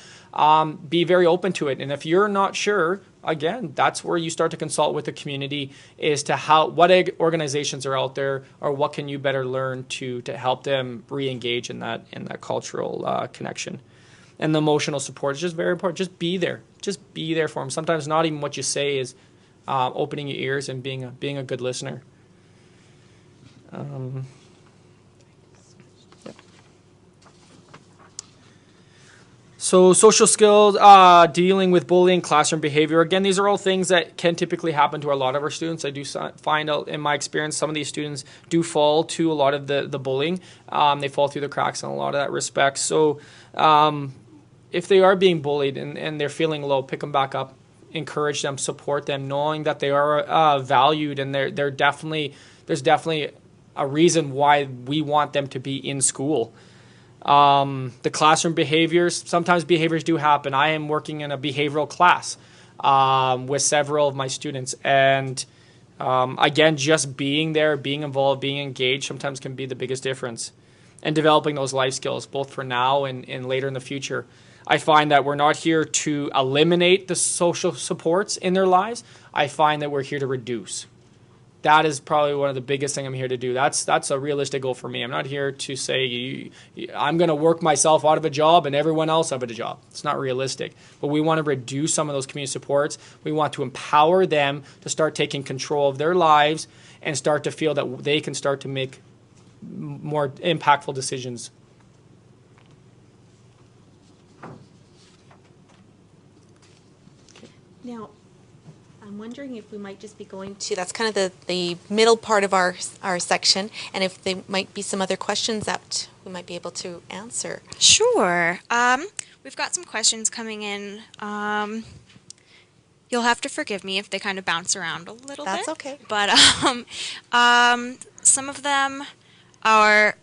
be very open to it. And if you're not sure, again, that's where you start to consult with the community as to what organizations are out there or what can you better learn to help them re-engage in that cultural connection. And the emotional support is just very important. Just be there. Just be there for them. Sometimes not even what you say is opening your ears and being a good listener. So social skills, dealing with bullying, classroom behavior. Again, these are all things that can typically happen to a lot of our students. I do find out in my experience some of these students do fall to a lot of the bullying. They fall through the cracks in a lot of that respect. So if they are being bullied and they're feeling low, pick them back up. Encourage them, support them, knowing that they are valued and there's definitely a reason why we want them to be in school. The classroom behaviors, sometimes behaviors do happen. I am working in a behavioral class with several of my students, and again, just being there, being involved, being engaged sometimes can be the biggest difference. And developing those life skills, both for now and later in the future. I find that we're not here to eliminate the social supports in their lives. I find that we're here to reduce. That is probably one of the biggest things I'm here to do. That's a realistic goal for me. I'm not here to say I'm going to work myself out of a job and everyone else out of a job. It's not realistic. But we want to reduce some of those community supports. We want to empower them to start taking control of their lives and start to feel that they can start to make more impactful decisions. Now, I'm wondering if we might just be going to, that's kind of the middle part of our section, and if there might be some other questions that we might be able to answer. Sure. We've got some questions coming in. You'll have to forgive me if they kind of bounce around a little bit. That's okay. But some of them are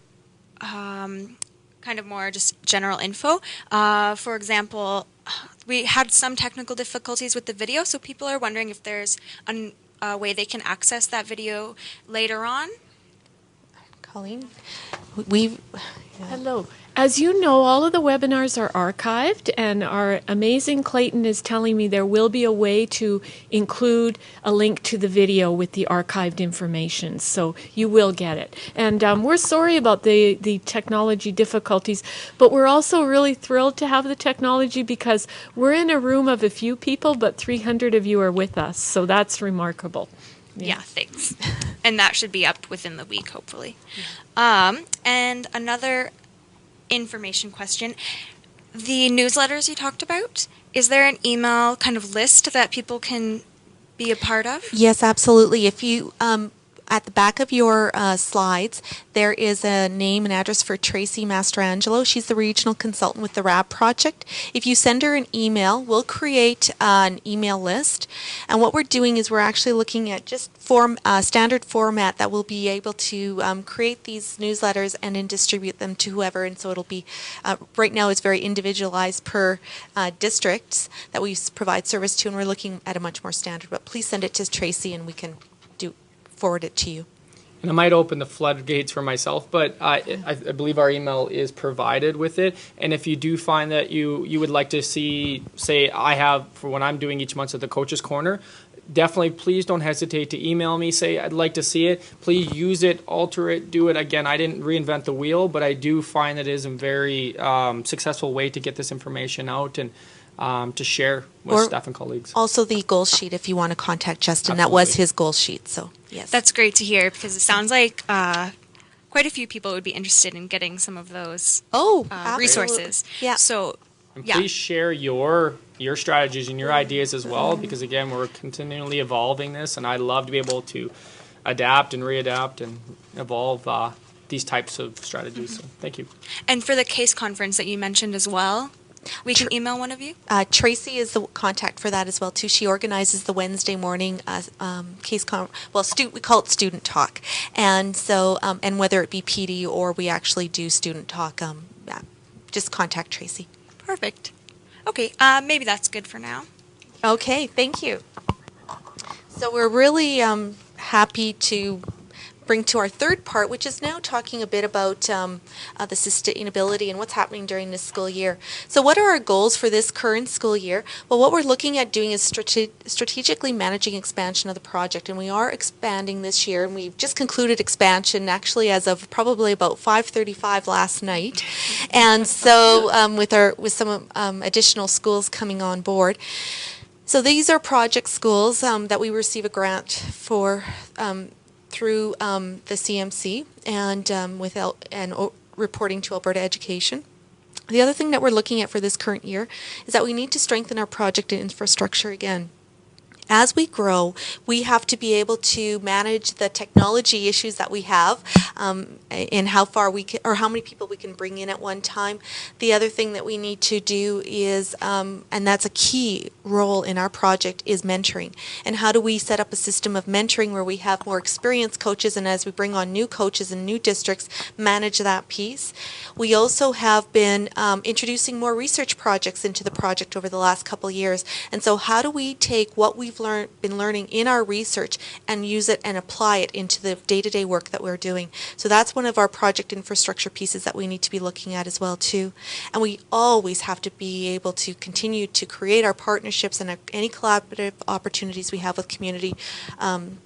kind of more just general info. For example, we had some technical difficulties with the video, so people are wondering if there's a way they can access that video later on. Colleen? Hello. As you know, all of the webinars are archived, and our amazing Clayton is telling me there will be a way to include a link to the video with the archived information, so you will get it. And we're sorry about the technology difficulties, but we're also really thrilled to have the technology because we're in a room of a few people, but 300 of you are with us, so that's remarkable. Yeah, thanks. And that should be up within the week, hopefully. And another information question. The newsletters you talked about, is there an email kind of list that people can be a part of? Yes, absolutely. If you, at the back of your slides, there is a name and address for Tracy Mastrangelo. She's the regional consultant with the RAB project. If you send her an email, we'll create an email list. And what we're doing is we're actually looking at just standard format that we'll be able to create these newsletters and then distribute them to whoever. And so it'll be, right now it's very individualized per districts that we provide service to, and we're looking at a much more standard. But please send it to Tracy and we can forward it to you. And I might open the floodgates for myself, but I believe our email is provided with it. And if you do find that you would like to see, say I have, for when I'm doing each month at the Coach's Corner, definitely please don't hesitate to email me, say I'd like to see it. Please use it, alter it, do it. Again, I didn't reinvent the wheel, but I do find that it is a very successful way to get this information out and to share with staff and colleagues. Also the goal sheet, if you want to contact Justin. Absolutely. That was his goal sheet, so yes. That's great to hear because it sounds like quite a few people would be interested in getting some of those resources. Yeah. So And Yeah. please share your strategies and your ideas as well, because again, we're continually evolving this, and I love to be able to adapt and readapt and evolve these types of strategies. So thank you. And for the case conference that you mentioned as well, we can email one of you? Tracy is the contact for that as well too. She organizes the Wednesday morning we call it student talk, and so and whether it be PD or we actually do student talk, just contact Tracy. Perfect. Okay, maybe that's good for now. Okay, thank you. So we're really happy to bring to our third part, which is now talking a bit about the sustainability and what's happening during this school year. So what are our goals for this current school year? Well, what we're looking at doing is strategically managing expansion of the project, and we are expanding this year, and we've just concluded expansion actually as of probably about 5:35 last night, and so with some additional schools coming on board. So these are project schools that we receive a grant for through the CMC and reporting to Alberta Education. The other thing that we're looking at for this current year is that we need to strengthen our project infrastructure again. As we grow, we have to be able to manage the technology issues that we have, and how far we can, or how many people we can bring in at one time. The other thing that we need to do is, and that's a key role in our project, is mentoring. And how do we set up a system of mentoring where we have more experienced coaches, and as we bring on new coaches in new districts, manage that piece. We also have been introducing more research projects into the project over the last couple of years. And so how do we take what we've been learning in our research and use it and apply it into the day-to-day work that we're doing? So that's one of our project infrastructure pieces that we need to be looking at as well too. And we always have to be able to continue to create our partnerships and any collaborative opportunities we have with community,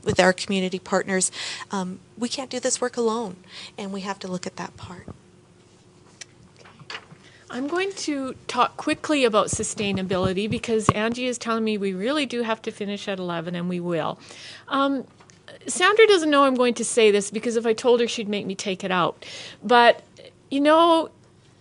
with our community partners. We can't do this work alone, and we have to look at that part. I'm going to talk quickly about sustainability because Angie is telling me we really do have to finish at 11, and we will. Sandra doesn't know I'm going to say this because if I told her, she'd make me take it out. But, you know,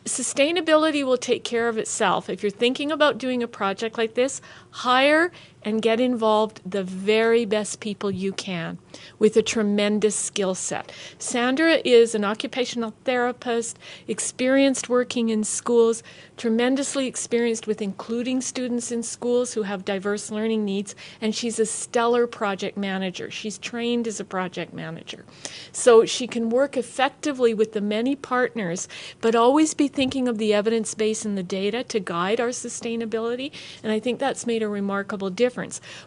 sustainability will take care of itself. If you're thinking about doing a project like this, hire and get involved the very best people you can with a tremendous skill set. Sandra is an occupational therapist, experienced working in schools, tremendously experienced with including students in schools who have diverse learning needs, and she's a stellar project manager. She's trained as a project manager. So she can work effectively with the many partners, but always be thinking of the evidence base and the data to guide our sustainability, and I think that's made a remarkable difference.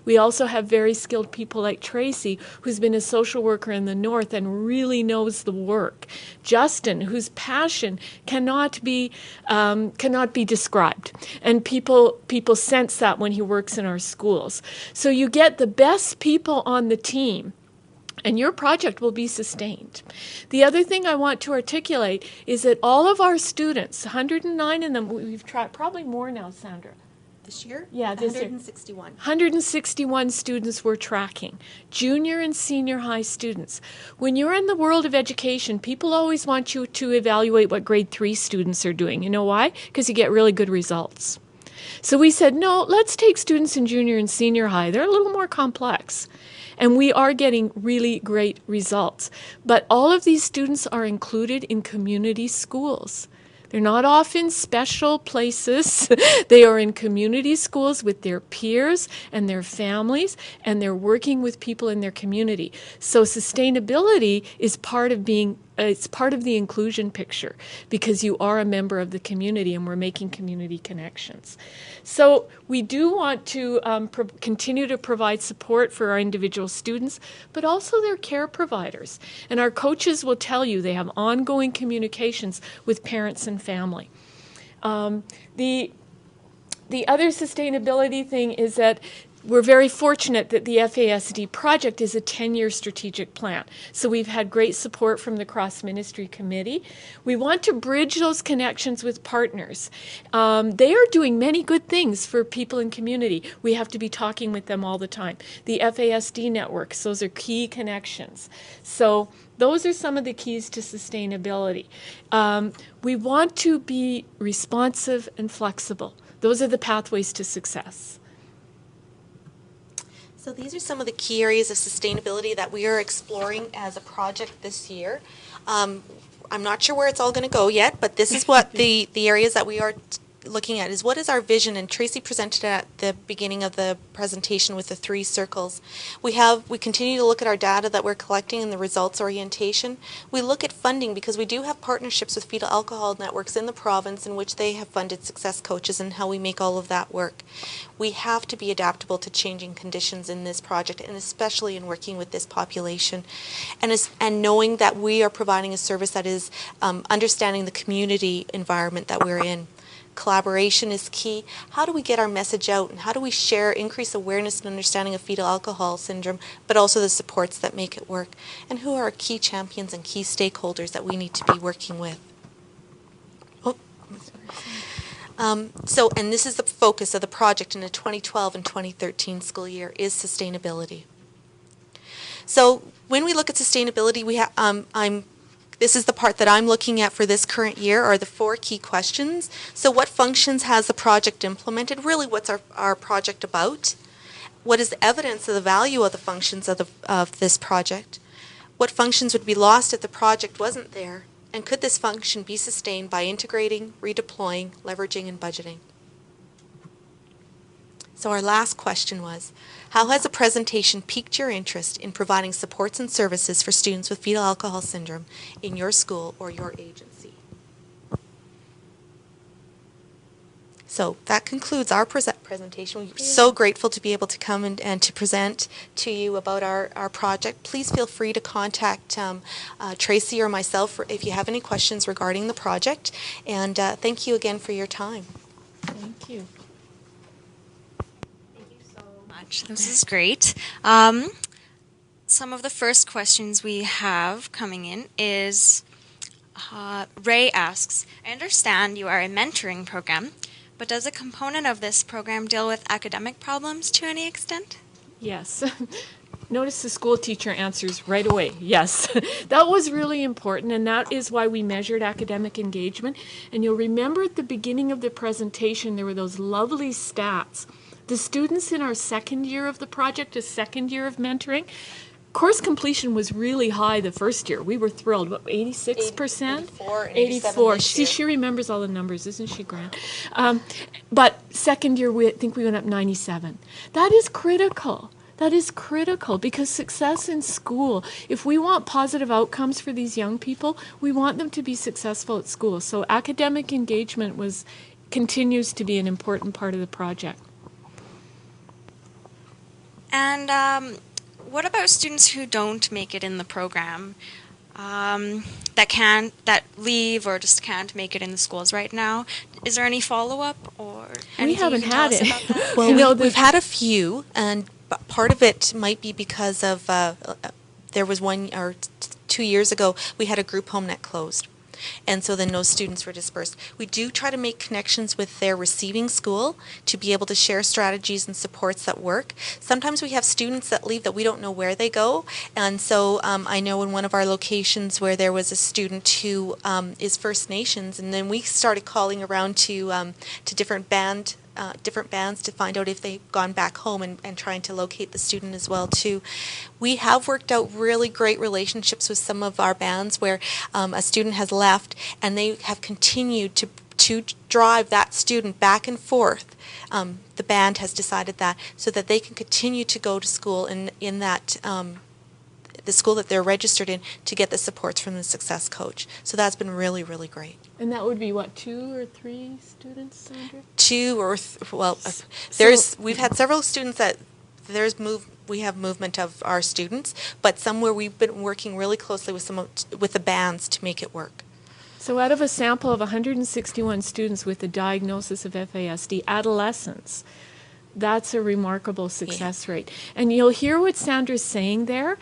We also have very skilled people like Tracy, who's been a social worker in the North and really knows the work. Justin, whose passion cannot be described, and people sense that when he works in our schools. So you get the best people on the team, and your project will be sustained. The other thing I want to articulate is that all of our students, 109 of them, we've tried, probably more now, Sandra. This year? Yeah, this 161. year. 161 students we're tracking, junior and senior high students. When you're in the world of education, people always want you to evaluate what grade 3 students are doing. You know why? Because you get really good results. So we said, no, let's take students in junior and senior high. They're a little more complex. And we are getting really great results. But all of these students are included in community schools. They're not off in special places. They are in community schools with their peers and their families, and they're working with people in their community. So sustainability is part of it's part of the inclusion picture because you are a member of the community and we're making community connections. So we do want to continue to provide support for our individual students, but also their care providers. And our coaches will tell you they have ongoing communications with parents and family. The other sustainability thing is that we're very fortunate that the FASD project is a 10-year strategic plan. So we've had great support from the cross-ministry committee. We want to bridge those connections with partners. They are doing many good things for people in community. We have to be talking with them all the time. The FASD networks, those are key connections. So those are some of the keys to sustainability. We want to be responsive and flexible. Those are the pathways to success. So these are some of the key areas of sustainability that we are exploring as a project this year. I'm not sure where it's all going to go yet, but this is what the areas that we are looking at is what is our vision, and Tracy presented at the beginning of the presentation with the 3 circles. We continue to look at our data that we're collecting and the results orientation. We look at funding because we do have partnerships with fetal alcohol networks in the province in which they have funded success coaches and how we make all of that work. We have to be adaptable to changing conditions in this project, and especially in working with this population, and knowing that we are providing a service that is understanding the community environment that we're in. Collaboration is key. How do we get our message out, and how do we increase awareness and understanding of fetal alcohol syndrome, but also the supports that make it work? And who are our key champions and key stakeholders that we need to be working with? And this is the focus of the project in the 2012 and 2013 school year is sustainability. So when we look at sustainability, this is the part that I'm looking at for this current year are the 4 key questions. So what functions has the project implemented? Really, what's our project about? What is the evidence of the value of the functions of this project? What functions would be lost if the project wasn't there? And could this function be sustained by integrating, redeploying, leveraging, and budgeting? So our last question was, how has the presentation piqued your interest in providing supports and services for students with fetal alcohol syndrome in your school or your agency? So that concludes our presentation. We're so grateful to be able to come and to present to you about our project. Please feel free to contact Tracy or myself if you have any questions regarding the project. And thank you again for your time. Thank you. This is great. Some of the first questions we have coming in is Ray asks, I understand you are a mentoring program, but does a component of this program deal with academic problems to any extent? Yes. Notice the school teacher answers right away, yes. That was really important, and that is why we measured academic engagement. And you'll remember at the beginning of the presentation, there were those lovely stats. The students in our second year of the project, a second year of mentoring, course completion was really high the first year. We were thrilled. What, 86%? 84. See, she remembers all the numbers. Isn't she grand? But second year, I think we went up 97. That is critical. That is critical because success in school, if we want positive outcomes for these young people, we want them to be successful at school. So academic engagement continues to be an important part of the project. And what about students who don't make it in the program, that leave or just can't make it in the schools right now? Is there any follow-up or anything we haven't you can tell had us it. about that? Well, we've had a few, and part of it might be because of there was 1 or 2 years ago we had a group home that closed. And so then those students were dispersed. We do try to make connections with their receiving school to be able to share strategies and supports that work. Sometimes we have students that leave that we don't know where they go. And so I know in one of our locations where there was a student who is First Nations, and then we started calling around to different bands to find out if they've gone back home and trying to locate the student as well too. We have worked out really great relationships with some of our bands where a student has left and they have continued to drive that student back and forth. The band has decided that so that they can continue to go to school in that the school that they're registered in to get the supports from the success coach. So that's been really, really great. And that would be what, 2 or 3 students, Sandra? 2 or we've had several students that we have movement of our students, but somewhere we've been working really closely with the bands to make it work. So out of a sample of 161 students with the diagnosis of FASD, adolescents, That's a remarkable success rate. And you'll hear what Sandra's saying there.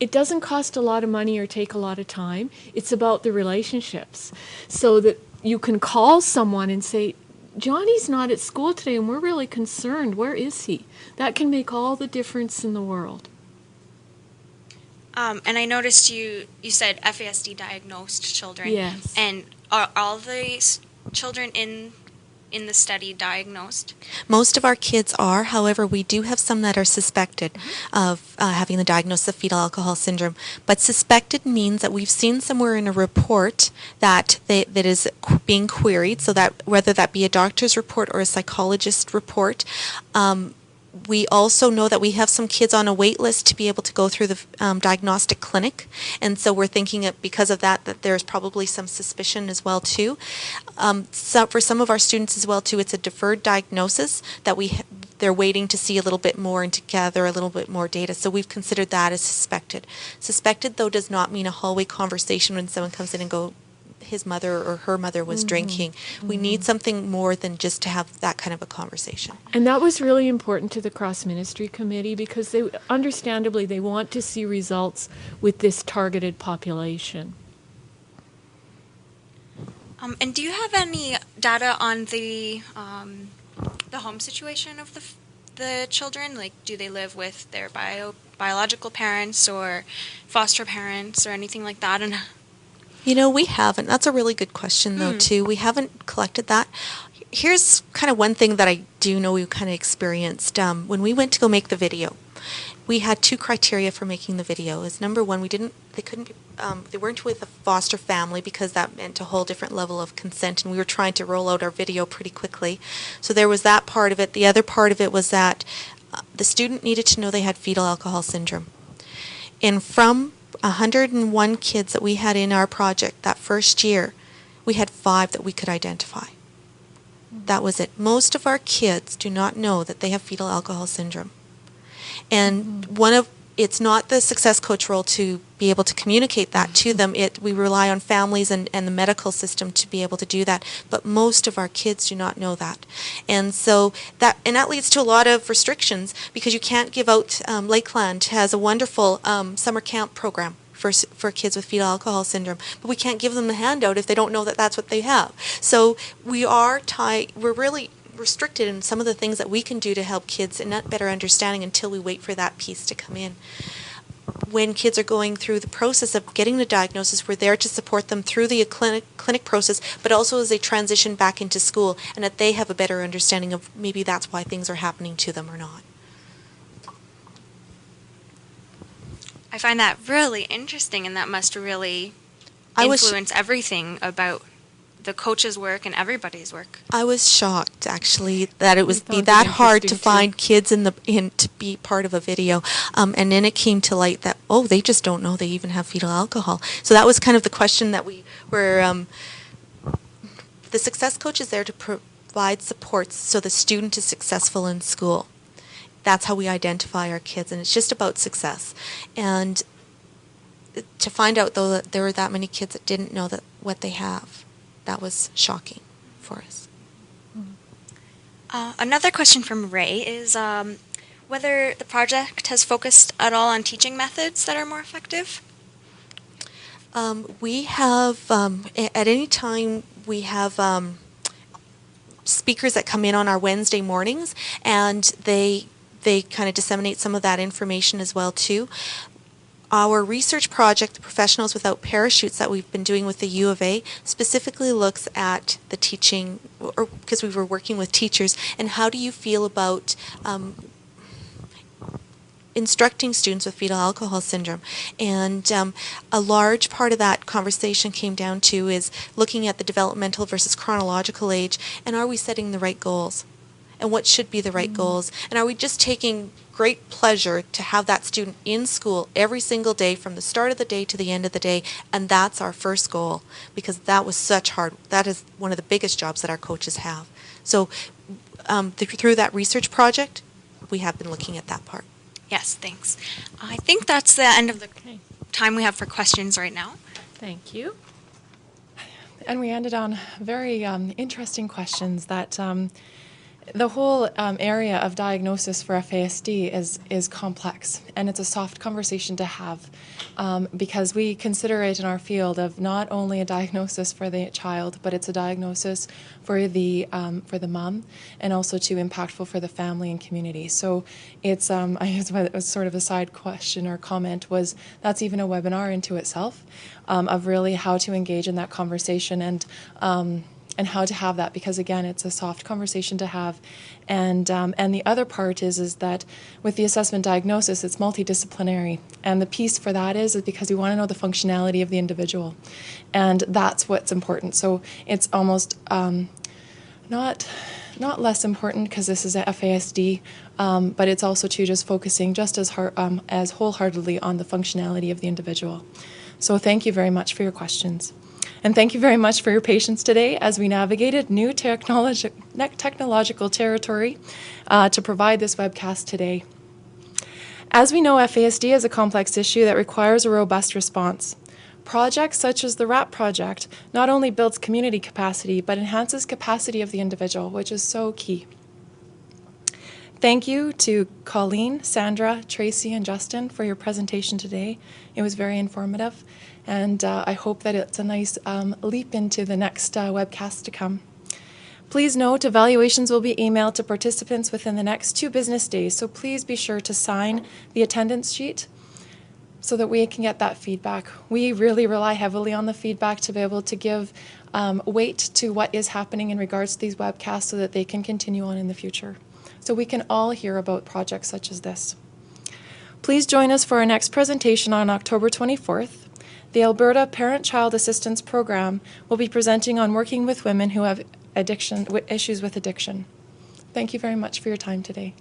It doesn't cost a lot of money or take a lot of time. It's about the relationships. So that you can call someone and say, Johnny's not at school today and we're really concerned. Where is he? That can make all the difference in the world. And I noticed you said FASD diagnosed children. Yes. And are all the children in the study diagnosed? Most of our kids are. However, we do have some that are suspected of having the diagnosis of fetal alcohol syndrome. But suspected means that we've seen somewhere in a report that that is being queried, so that whether that be a doctor's report or a psychologist's report. We also know that we have some kids on a wait list to be able to go through the diagnostic clinic, and so we're thinking that because of that there's probably some suspicion as well too. So for some of our students as well too, it's a deferred diagnosis that they're waiting to see a little bit more and to gather a little bit more data. So we've considered that as suspected. Suspected though does not mean a hallway conversation when someone comes in and go, his mother or her mother was drinking. We need something more than just to have that kind of a conversation. And that was really important to the cross-ministry committee because they understandably they want to see results with this targeted population. And do you have any data on the home situation of the children? Like, do they live with their biological parents or foster parents or anything like that? And you know, we haven't. That's a really good question, though, too. We haven't collected that. Here's kind of one thing that I do know we kind of experienced. When we went to go make the video, we had two criteria for making the video. Is number one, they weren't with a foster family because that meant a whole different level of consent, and we were trying to roll out our video pretty quickly. So there was that part of it. The other part of it was that the student needed to know they had fetal alcohol syndrome. And from 101 kids that we had in our project that first year, we had 5 that we could identify. That was it. Most of our kids do not know that they have fetal alcohol syndrome. And it's not the success coach role to be able to communicate that to them. We rely on families and the medical system to be able to do that. But most of our kids do not know that. And so that leads to a lot of restrictions because you can't give out, Lakeland has a wonderful summer camp program for kids with fetal alcohol syndrome, but we can't give them the handout if they don't know that that's what they have. So we're really restricted in some of the things that we can do to help kids and not better understanding until we wait for that piece to come in. When kids are going through the process of getting the diagnosis, we're there to support them through the clinic process, but also as they transition back into school and that they have a better understanding of maybe that's why things are happening to them or not. I find that really interesting, and that must really influence everything about the coach's work and everybody's work. I was shocked, actually, that it was that hard to find kids to be part of a video. And then it came to light that, they just don't know they even have fetal alcohol. So that was kind of the question that we were, the success coach is there to provide supports so the student is successful in school. That's how we identify our kids, and it's just about success. And to find out, though, that there were that many kids that didn't know what they have, that was shocking for us. Another question from Ray is whether the project has focused at all on teaching methods that are more effective? We have, at any time, we have speakers that come in on our Wednesday mornings, and they kind of disseminate some of that information as well, too. Our research project, the Professionals Without Parachutes, that we've been doing with the U of A, specifically looks at the teaching, or because we were working with teachers, and how do you feel about instructing students with fetal alcohol syndrome. And a large part of that conversation came down to is looking at the developmental versus chronological age, and are we setting the right goals? And what should be the right goals? And are we just taking great pleasure to have that student in school every single day from the start of the day to the end of the day? And that's our first goal, because that was that is one of the biggest jobs that our coaches have. So through that research project, we have been looking at that part. Yes, thanks. I think that's the end of the time we have for questions right now. Thank you. And we ended on very interesting questions that the whole area of diagnosis for FASD is complex, and it's a soft conversation to have because we consider it in our field of not only a diagnosis for the child, but it's a diagnosis for the mom, and also too impactful for the family and community. So it's I guess it was sort of a side question or comment was that's even a webinar into itself of really how to engage in that conversation and how to have that, because again, it's a soft conversation to have, and the other part is that with the assessment diagnosis, it's multidisciplinary, and the piece for that is because we want to know the functionality of the individual, and that's what's important. So it's almost not less important because this is a FASD, but it's also too just focusing just as wholeheartedly on the functionality of the individual. So thank you very much for your questions. And thank you very much for your patience today as we navigated new technological territory to provide this webcast today. As we know, FASD is a complex issue that requires a robust response. Projects such as the RAP project not only builds community capacity, but enhances capacity of the individual, which is so key. Thank you to Colleen, Sandra, Tracy, and Justin for your presentation today. It was very informative, and I hope that it's a nice leap into the next webcast to come. Please note, evaluations will be emailed to participants within the next 2 business days, so please be sure to sign the attendance sheet so that we can get that feedback. We really rely heavily on the feedback to be able to give weight to what is happening in regards to these webcasts so that they can continue on in the future, so we can all hear about projects such as this. Please join us for our next presentation on October 24th. The Alberta Parent-Child Assistance Program will be presenting on working with women who have issues with addiction. Thank you very much for your time today.